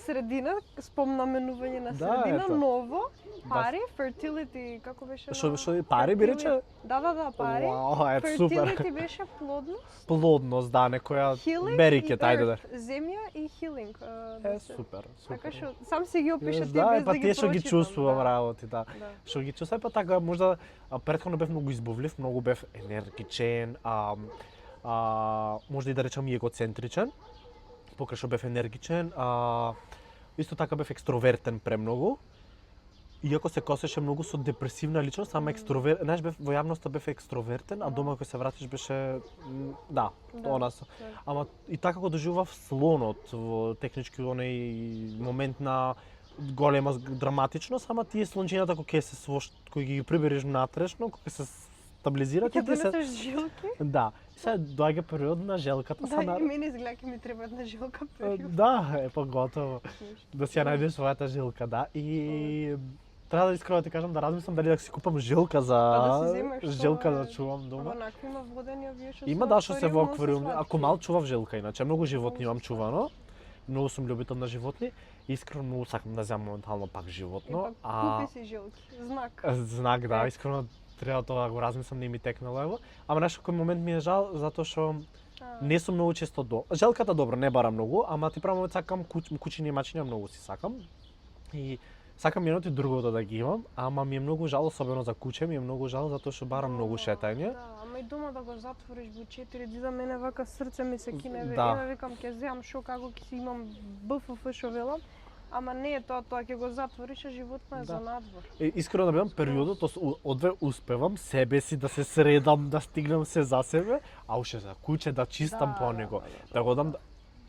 Средина, спомнаменување на средина, ето. ново, пари, fertility, како беше? Што пари би рече? Да, пари. Вау, ето супер. Fertility беше плодност, Плодност, да, некоја healing берике, и тајде да. earth, земја и healing. Супер, Така супер. што сам се ги опиша ти Да, без па да ги тие што ги прочитам, чувствувам да. работи, да. Да. Што ги чувствувам, па така можда претходно бев многу избавлив, многу бев енергичен, можда и да речам и егоцентричен. Покрај што бев енергичен, исто така бев екстровертен премногу. Иако се косеше многу со депресивна личност, ама знаеш, бев во јавноста бев екстровертен, а дома кога се вратиш беше да, она со. Ама и така го доживав слонот во технички оној момент на голема драматичност, ама тие слончината кога се кои ги прибереш внатрешно, кога се стабилизираат Ќе тие се донесеш жилки? да. Сега доаѓа период на желката Да, и мене изгледа ке ми треба една жилка период. Да, па готово. Да си ја најдеш својата жилка, да. И треба да искрено да ти кажам да размислам дали да си купам жилка за да си земеш жилка тоа, да чувам дома. Онакви има водени авион што Има се да што се во аквариум, аквариум. но се Ако мал чував жилка, иначе многу животни имам чувано. Многу сум љубител на животни. Искрено многу сакам да земам моментално пак животно. Купи си жилки, знак. Знак, да, искрено треба тоа да го размислам, не ми текнало ево. Ама нешто кој момент ми е жал затоа што не сум многу често до. Желката добро, не бара многу, ама ти правам сакам кучиња и мачиња многу си сакам. И сакам едното и другото да ги имам, ама ми е многу жал, особено за куче, ми е многу жал затоа што барам многу шетање. Да, ама и дома да го затвориш во 4 дни, за мене вака срце ми се кине. Да. Еве викам ќе земам шо како ќе си имам БФФ шо велам. Ама не е тоа ќе го затвориш, а животно е за надвор. Искрено да бидам периодот, одве успевам себе си да се средам, да стигнам се за себе, а уште за куче да чистам по него, да го дам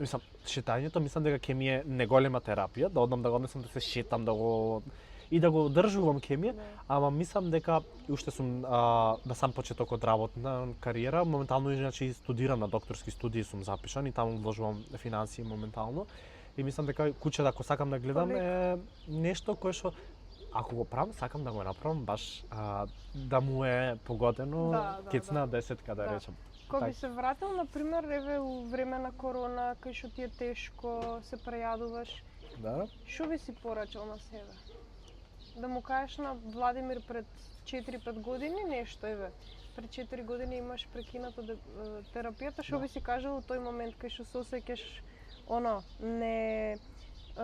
мислам, шетањето мислам дека ќе ми е неголема терапија, да одам да го однесам да се шетам, да го и да го одржувам ќе ми е, ама мислам дека уште сум на сам почеток од работна кариера, моментално иначе студирам на докторски студии, сум запишан и таму вложувам финансии моментално. И мислам дека куче ако сакам да гледам е нешто кое што ако го правам, сакам да го направам баш да му е погодено кецна 10 да речем. Кога би се вратил, например, еве у време на корона, кај што ти е тешко, се прејадуваш, што би си порачал на себе? Да му кажеш на Владимир пред 4-5 години нешто, еве, пред 4 години имаш прекината терапијата, што би си кажал во тој момент кај што се осеќаш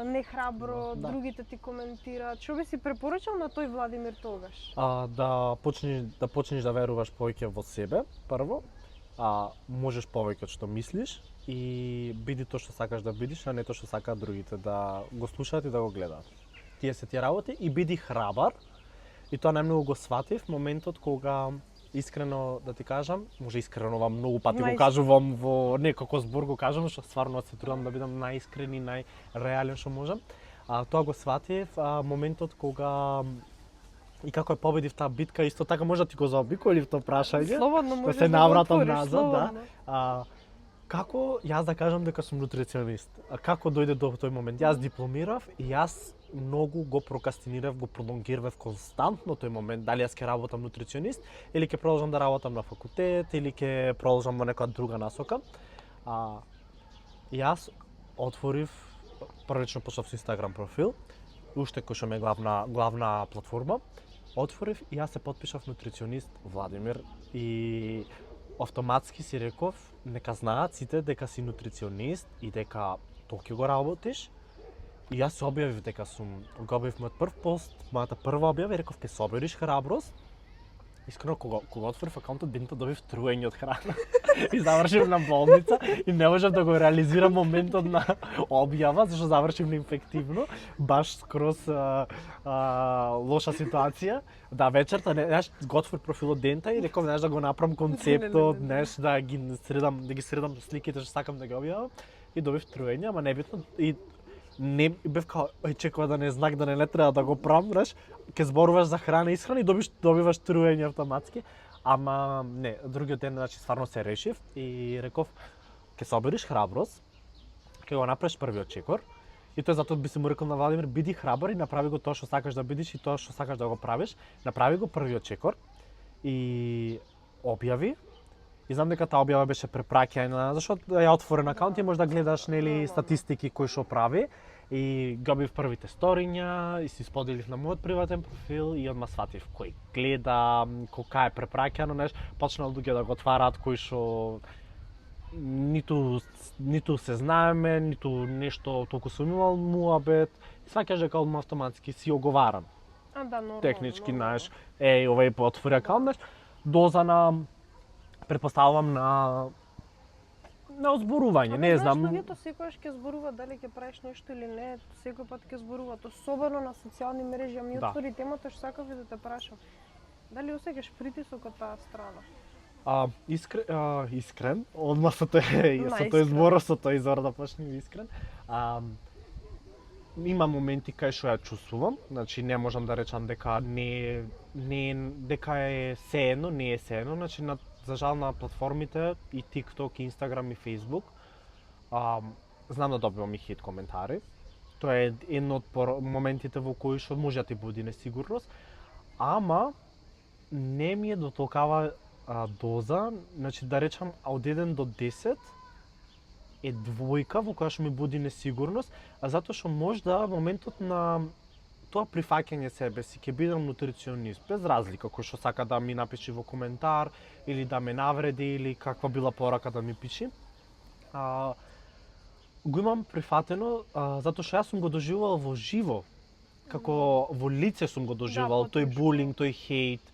не храбро, другите ти коментираат. Што би си препорачал на тој Владимир тогаш? Да почнеш да веруваш повеќе во себе, прво. Можеш повеќе од што мислиш и биди тоа што сакаш да бидиш, а не тоа што сакаат другите да го слушаат и да го гледаат. Тие се тие работи и биди храбар. И тоа најмногу го сватив моментот кога искрено да ти кажам, може искрено вам многу пати го кажувам во некако збор го кажам, што стварно се трудам да бидам најискрен и најреален што можам. Тоа го сватив моментот кога и како е победив таа битка, исто така може да ти го заобиколив тоа прашање. Слободно можеш да се навратам назад, слободно. да. Како јас да кажам дека сум нутриционист? Како дојде до тој момент? Јас дипломирав и јас многу го прокастинирав, го пролонгирав константно тој момент, дали јас ќе работам нутриционист или ќе продолжам да работам на факултет или ќе продолжам во некоја друга насока. Јас отворив првично почнав со Инстаграм профил, уште кој што ме главна платформа, отворив и јас се потпишав нутриционист Владимир и автоматски си реков нека знаат сите дека си нутриционист и дека тоа ќе го работиш. И јас се објавив дека го објавив мојот прв пост, мојата прва објава и реков ќе собериш храброст. Искрено кога отворив акаунтот денто добив труење од храна и завршив на болница и не можев да го реализирам моментот на објава зашто завршив на инфективно, баш скроз лоша ситуација. Да, вечерта го отворив профилот дента и реков да го направам концептот, да ги средам сликите што сакам да ги објавам и добив труење, ама небитно и не бев као чекува да не знак да не треба да го правам, знаеш, ќе зборуваш за храна и исхрана и добиваш труење автоматски, ама не, другиот ден значи стварно се решив и реков ќе собериш храброст, ќе го направиш првиот чекор. И тоа затоа би се му рекол на Владимир, биди храбар и направи го тоа што сакаш да бидиш и тоа што сакаш да го правиш. Направи го првиот чекор и објави. И знам дека таа објава беше препраќања, зашто е отворен акаунт и можеш да гледаш нели статистики кои што прави. И го објавив првите сториња и си споделив на мојот приватен профил и одма сватив кој гледа, колка е препраќано, почнал луѓе да го отвараат кои што ниту се знаеме, ниту нешто толку сум имал муабет. Сваќаш дека одма автоматски си оговаран. Да, нормално. Технички, знаеш, овој отвори акаунт, доза на претпоставувам на озборување, не знам. Луѓето секогаш ќе зборуваат дали ќе правиш нешто или не, секој пат ќе зборуваат, особено на социјални мрежи, ми отвори темата што сакав и да те прашам. Дали осеќаш притисок од таа страна? Искрен, одма со тој збор, со тој изор да почнем искрен. Има моменти кај што ја чувствувам, значи не можам да речам дека дека е сеено, не е сеено, значи за жал на платформите и TikTok, Instagram и Facebook, знам да добивам и хейт коментари. Тоа е едно од моментите во кои што може да ти буди несигурност, ама не ми е до толкава доза, значи да речам од 1 до 10 е двојка во која што ми буди несигурност, затоа што можда моментот на тоа прифаќање себе си, ќе бидам нутриционист, без разлика кој што сака да ми напише во коментар или да ме навреди или каква била порака да ми пише. Го имам прифатено затоа што јас сум го доживувал во живо, како во лице сум го доживувал тој булинг, тој хейт,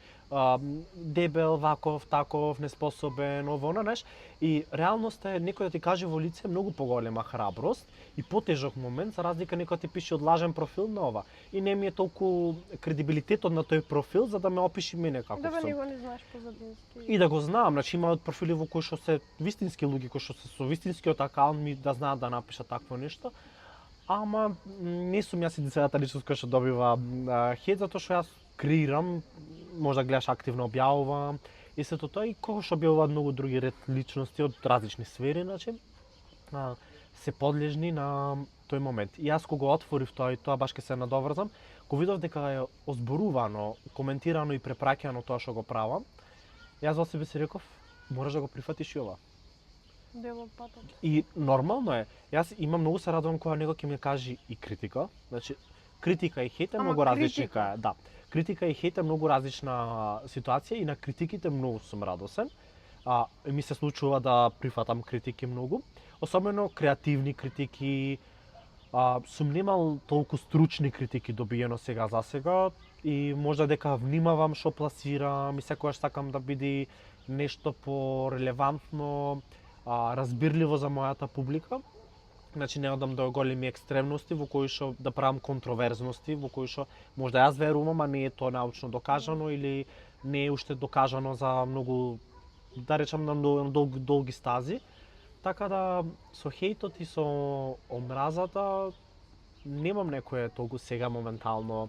дебел, ваков, таков, неспособен, ово, знаеш, и реалноста е некој да ти каже во лице многу поголема храброст и потежок момент, за разлика некој ти пише од лажен профил на ова. И не ми е толку кредибилитетот на тој профил за да ме опиши мене како сум. Да, него не знаеш позадински. И да го знам, значи има профили во кои што се вистински луѓе, кои што се со вистинскиот акаунт ми да знаат да напишат такво нешто. Ама не сум јас единствената личност која што добива хейт, затоа што јас креирам, може да гледаш активно објавувам и сето тоа и кога што објавуваат многу други ред личности од различни сфери, значи се подлежни на тој момент. И јас кога го отворив тоа и тоа баш ке се надоврзам, го видов дека е озборувано, коментирано и препраќано тоа што го правам. Јас во себе си реков, мораш да го прифатиш и ова. Дел од патот. И нормално е. Јас имам многу се радувам кога некој ќе ми каже и критика, значи критика и хейт е многу различна, да. Критика и хейт е многу различна ситуација и на критиките многу сум радосен. Ми се случува да прифатам критики многу, особено креативни критики. Сум немал толку стручни критики добиено сега за сега и можда дека внимавам што пласирам и секогаш сакам да биде нешто по-релевантно, разбирливо за мојата публика. Значи не одам до големи екстремности во кои што да правам контроверзности, во кои што можда јас верувам, а не е тоа научно докажано или не е уште докажано за многу, да речам, на долги стази. Така да со хейтот и со омразата немам некое толку сега моментално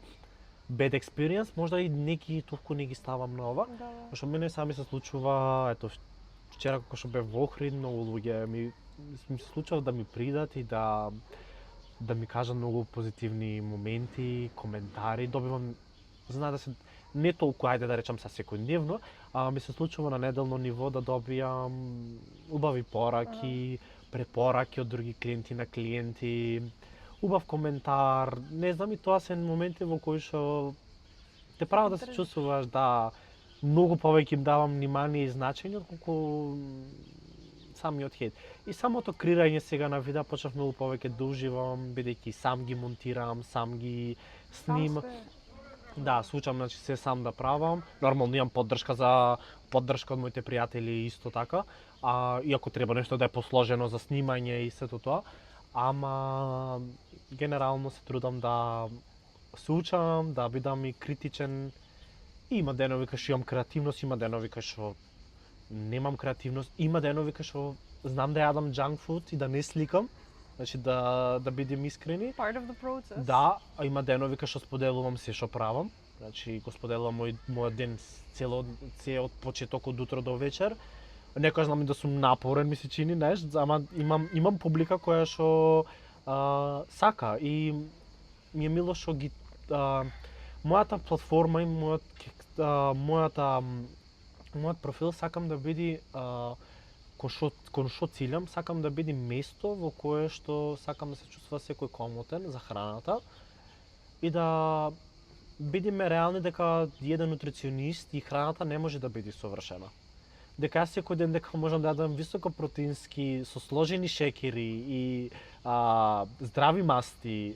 bad experience, можда и неки толку не ги ставам на ова. Да. Што мене сами се случува, ето вчера кога што бев во Охрид, многу луѓе ми се случува да ми придат и да ми кажат многу позитивни моменти, коментари, добивам, знае да се не толку, ајде да речам, секојдневно, ми се случува на неделно ниво да добијам убави пораки, препораки од други клиенти на клиенти, убав коментар, не знам, и тоа се моменти во кои што те прават да се чувствуваш да многу повеќе им давам внимание и значење отколку самиот хейт. И самото креирање сега на видеа почнав многу повеќе да уживам, бидејќи сам ги монтирам, сам ги снимам. Да, случам, значи се сам да правам. Нормално имам поддршка од моите пријатели исто така, иако треба нешто да е посложено за снимање и сето тоа, ама генерално се трудам да се учам, да бидам и критичен. И има денови кај што имам креативност, има денови кај што немам креативност, има денови кај што знам да јадам junk food и да не сликам, значи да бидем искрени. Part of the process. Да, а има денови кај што споделувам се што правам, значи го споделувам мојот ден од почеток од утро до вечер. некогаш знам и да сум напорен, ми се чини, знаеш, ама имам публика која што сака и ми е мило што ги мојата платформа и мојот профил сакам да биде кон што цилјам, сакам да биде место во кое што сакам да се чувствува секој комотен за храната и да бидеме реални дека еден нутриционист и храната не може да биде совршена. Дека јас секој ден дека можам да јадам високо протеински со сложени шеќери и здрави масти,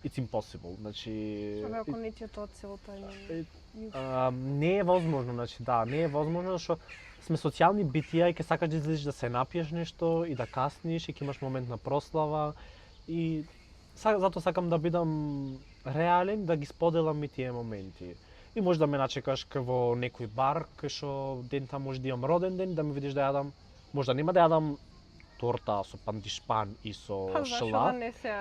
it's impossible. Значи Ако не ти е тоа целта не е возможно, значи да, не е возможно што сме социјални битија и ќе сакаш да излезеш да се напиеш нешто и да касниш и ќе имаш момент на прослава и затоа сакам да бидам реален, да ги споделам и тие моменти. И може да ме начекаш во некој бар, кај што дента може да имам роден ден, да ме видиш да јадам, може да нема да јадам торта со пандишпан и со шла,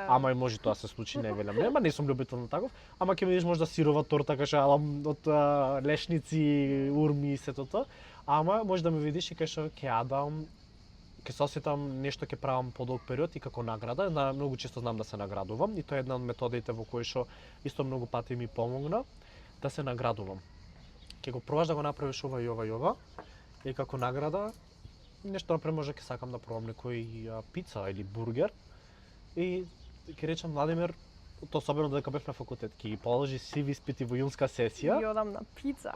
ама и може тоа се случи, не велам, нема, не сум љубител на таков, ама ќе видиш може да сирова торта кај што јадам од лешници, урми и сето тоа, ама може да ме видиш и кај што ќе јадам, ќе се осетам нешто ќе правам подолг период и како награда, многу често знам да се наградувам и тоа е една од методите во кои што исто многу пати ми помогна да се наградувам. Ќе го пробаш да го направиш ова и ова и ова и како награда нешто например може ќе сакам да пробам некој пица или бургер и ќе речам Владимир, тоа особено додека бев на факултет, ќе ги положи сиви испити во јунска сесија. И одам на пица.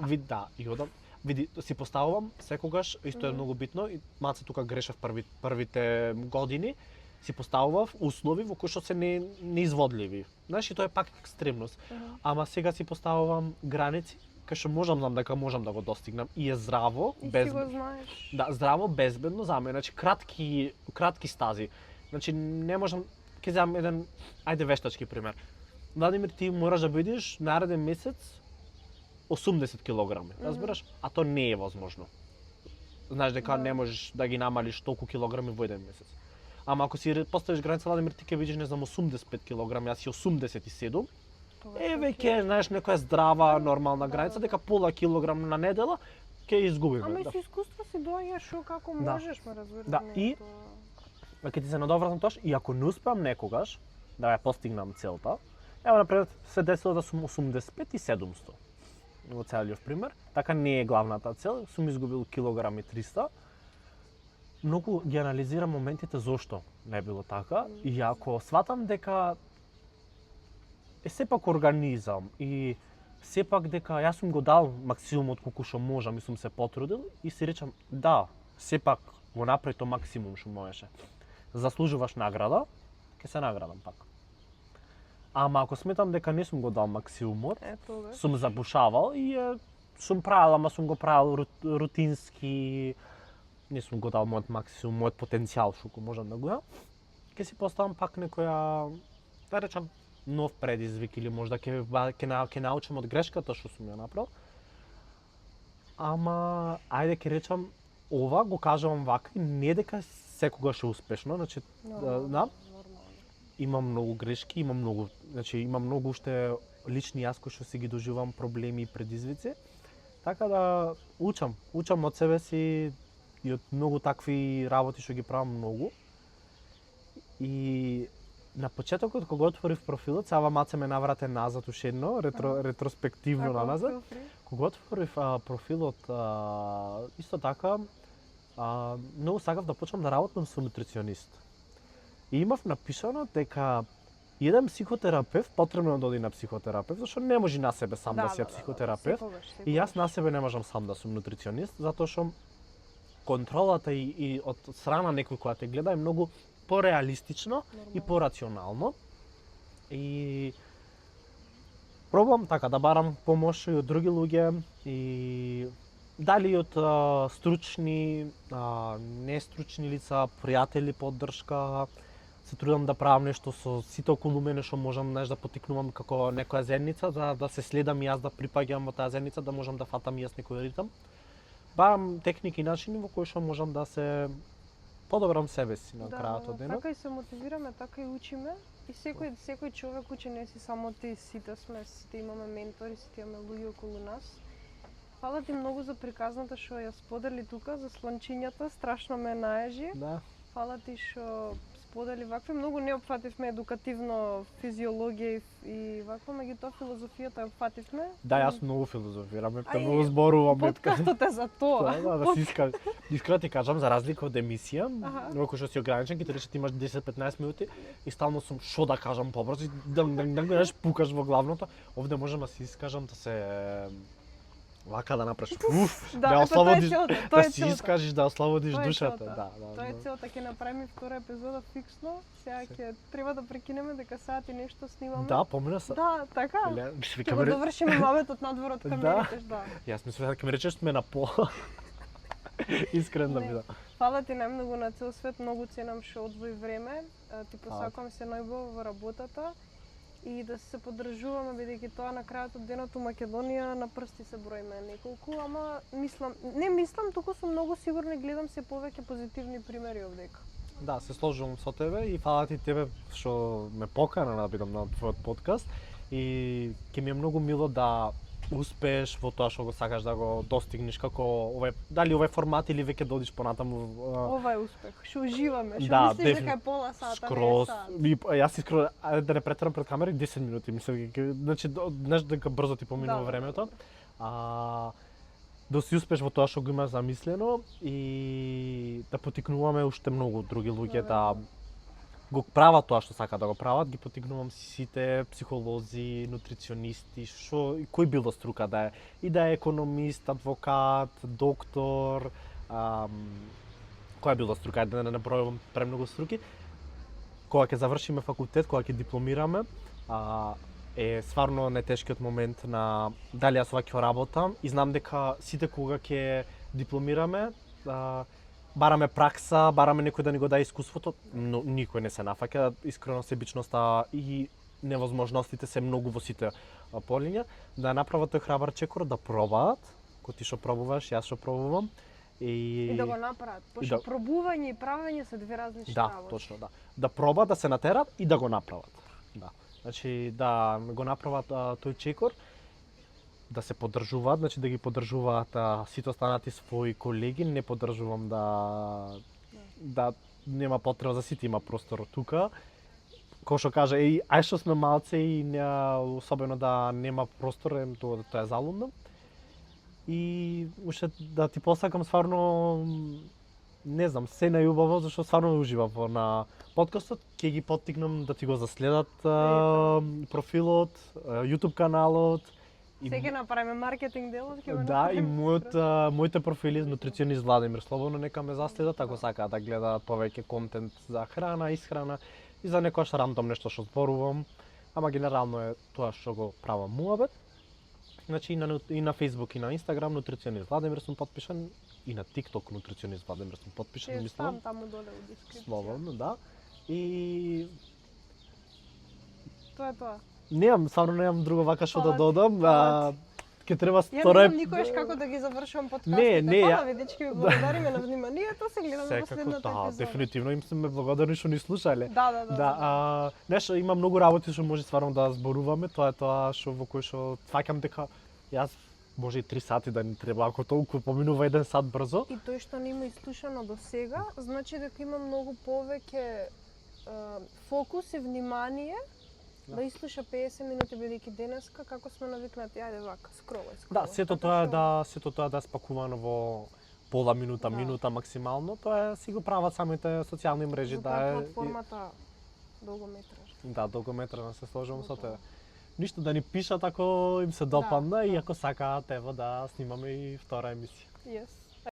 И одам. Види, си поставувам секогаш, исто е многу битно, и маце тука грешев првите години, си поставував услови во кои што се неизводливи. Знаеш, и тоа е пак екстремност. Ама сега си поставувам граници кај што знам дека можам да го достигнам и е здраво, безбедно. И си го знаеш. Да, здраво, безбедно за мене, значи кратки стази. Значи не можам, ќе земам еден вештачки пример. Владимир, ти мораш да бидеш нареден месец 80 килограми, разбираш? А тоа не е возможно. Знаеш дека не можеш да ги намалиш толку килограми во еден месец. Ама ако си поставиш граница, Владимир, ти ќе бидеш не знам 85 килограми, јас си 87. Веќе знаеш некоја здрава нормална граница дека пола килограм на недела ќе изгубиме. Ама и со искуство си доаѓаш како можеш, ме разбираш. Да, и ќе ти се надоврзам тоа, и ако не успеам некогаш да ја постигнам целта, ево например се десило да сум 85 и 700. Во целиот пример, така не е главната цел, сум изгубил килограми 300. Многу ги анализирам моментите зошто не било така и ако сватам дека е сепак организам и сепак дека јас сум го дал максимумот колку што можам и сум се потрудил и си речам да, сепак го направи тоа максимум што можеше. Заслужуваш награда, ќе се наградам пак. Ама ако сметам дека не сум го дал максимумот, сум забушавал и сум правил, ама сум го правил рутински, не сум го дал мојот максимум, мојот потенцијал што можам да го дам, ќе си поставам пак некоја, да речам, нов предизвик или можда ќе научам од грешката што сум ја направил. Ама ајде ќе речам ова го кажувам вака и не дека секогаш е успешно, значи да. Имам многу грешки, имам многу уште лични јас кои што си ги доживам проблеми и предизвици. Така да учам од себе си и од многу такви работи што ги правам многу. И на почетокот кога отворив профилот, сега маце ме наврате назад уште едно, ретроспективно назад. Кога отворив профилот, исто така, многу сакав да почнам да работам со нутриционист. И имав напишано дека еден психотерапевт потребно да оди на психотерапевт, зашто не може на себе сам да си е психотерапевт. И јас на себе не можам сам да сум нутриционист, затоа што контролата и од страна некој која те гледа е многу пореалистично и порационално. И пробам така да барам помош и од други луѓе и дали од стручни, нестручни лица, пријатели, поддршка. Се трудам да правам нешто со сите околу мене што можам, да потикнувам како некоја заедница, да се следам и јас да припаѓам во таа заедница, да можам да фатам и јас некој ритам. Барам техники и начини во кои што можам да се подобрам себе си на крајот од денот. Така и се мотивираме, така и учиме. И секој човек учи, не си само ти, сите имаме ментори, сите имаме луѓе околу нас. Фала ти многу за приказната што ја сподели тука, за сланчињата, страшно ме наежи. Да. Фала ти што сподели вакви, многу не опфативме едукативно физиологија и вакво, меѓутоа филозофијата ја опфативме. Да, јас многу филозофирам, Ај, многу зборувам. Подкастот е за тоа. Да си искам. Искрено ти кажам, за разлика од емисија, Аха. кој што си ограничен, ќе ти рече ти имаш 10-15 минути и стално сум шо да кажам побрзо, знаеш, пукаш во главното. Овде можам да си искажам, да се вака да направиш. Да ослободиш, да си искажеш, да ослободиш душата. Да, Тоа е целта, ќе направиме втора епизода фиксно. Сега ќе треба да прекинеме дека саат и нешто снимаме. Да, помина се. Да, така. Ќе Ќе го довршиме маветот надвор од камерите, да. Јас мислам дека ми речеш сме на пола. Искрено да бидам. Фала ти најмногу на цел свет, многу ценам што одвои време. Ти посакувам се најубаво во работата и да се поддржуваме, бидејќи тоа на крајот од денот у Македонија на прсти се броиме неколку, ама мислам, туку сум многу сигурна и гледам се повеќе позитивни примери овдека. Да, се сложувам со тебе и фала ти тебе што ме покана да бидам на твојот подкаст и ќе ми е многу мило да успееш во тоа што го сакаш да го достигнеш, како дали овој формат или веќе да одиш понатаму. Ова е успех. Што уживаме, што да, мислиш дека е пола сата, скроз, не е сат. Јас искрено да не претерам пред камера 10 минути, мислам значи знаеш дека брзо ти поминува времето. Да си успеш во тоа што го имаш замислено и да потикнуваме уште многу други луѓе да го прават тоа што сакаат да го прават, ги потикнувам сите психолози, нутриционисти, што и кој било струка да е, и да е економист, адвокат, доктор, која било струка, да не набројувам премногу струки. Кога ќе завршиме факултет, кога ќе дипломираме, е стварно најтешкиот момент на дали јас ова ќе работам и знам дека сите кога ќе дипломираме, бараме пракса, бараме некој да ни го даде искуството, но никој не се нафаќа, искрено себичноста и невозможностите се многу во сите полиња, да направат тој храбар чекор, да пробаат, кој ти што пробуваш, јас што пробувам. И да го направат, пошто пробување и правење се две различни работи. Да, точно, да. Да пробаат, да се натерат и да го направат. Да. Значи да го направат тој чекор, да се поддржуваат, значи да ги поддржуваат сите останати своји колеги, не поддржувам да нема потреба за сите, има простор тука. Кој што каже, ај што сме малце и особено да нема простор, тоа е залудно. И уште да ти посакам стварно, не знам, се најубаво, зашто стварно уживам на подкастот, ќе ги поттикнам да ти го заследат профилот, YouTube каналот. Сега направиме маркетинг делот, ќе го да, и моите профили нутриционист Владимир слободно нека ме заследат ако сакаат да гледаат повеќе контент за храна, исхрана и за некојаш рандом нешто што зборувам, ама генерално е тоа што го правам муабет. Значи и на Facebook и на Instagram нутриционист Владимир сум потпишан и на TikTok нутриционист Владимир сум потпишан, мислам. Таму доле во дескрипција. Слободно, да. И тоа е тоа. Немам друго вака што да додам. Ќе треба втора. Ја не знам никогаш како да ги завршувам подкастите. Фала ви дечки, ви благодариме на вниманието, се гледаме во следната епизода. Да, дефинитивно им сме благодарни што ни слушале. Да. Нешто има многу работи што може стварно да зборуваме, тоа е тоа што во кој што фаќам дека јас може и 3 сати да ни треба, ако толку поминува 1 сат брзо. И тој што нема изслушано до сега, значи дека има многу повеќе фокус и внимание да изслуша 50 минути бидејќи денеска како сме навикнати, ајде вака, скролај. Да, сето тоа да спакувано во пола минута, минута максимално, тоа си го прават самите социјални мрежи да е платформата долгометраж. Да, долгометражна се сложувам со тебе. Ништо да ни пишат ако им се допадна и ако сакаат ево да снимаме и втора емисија. Yes.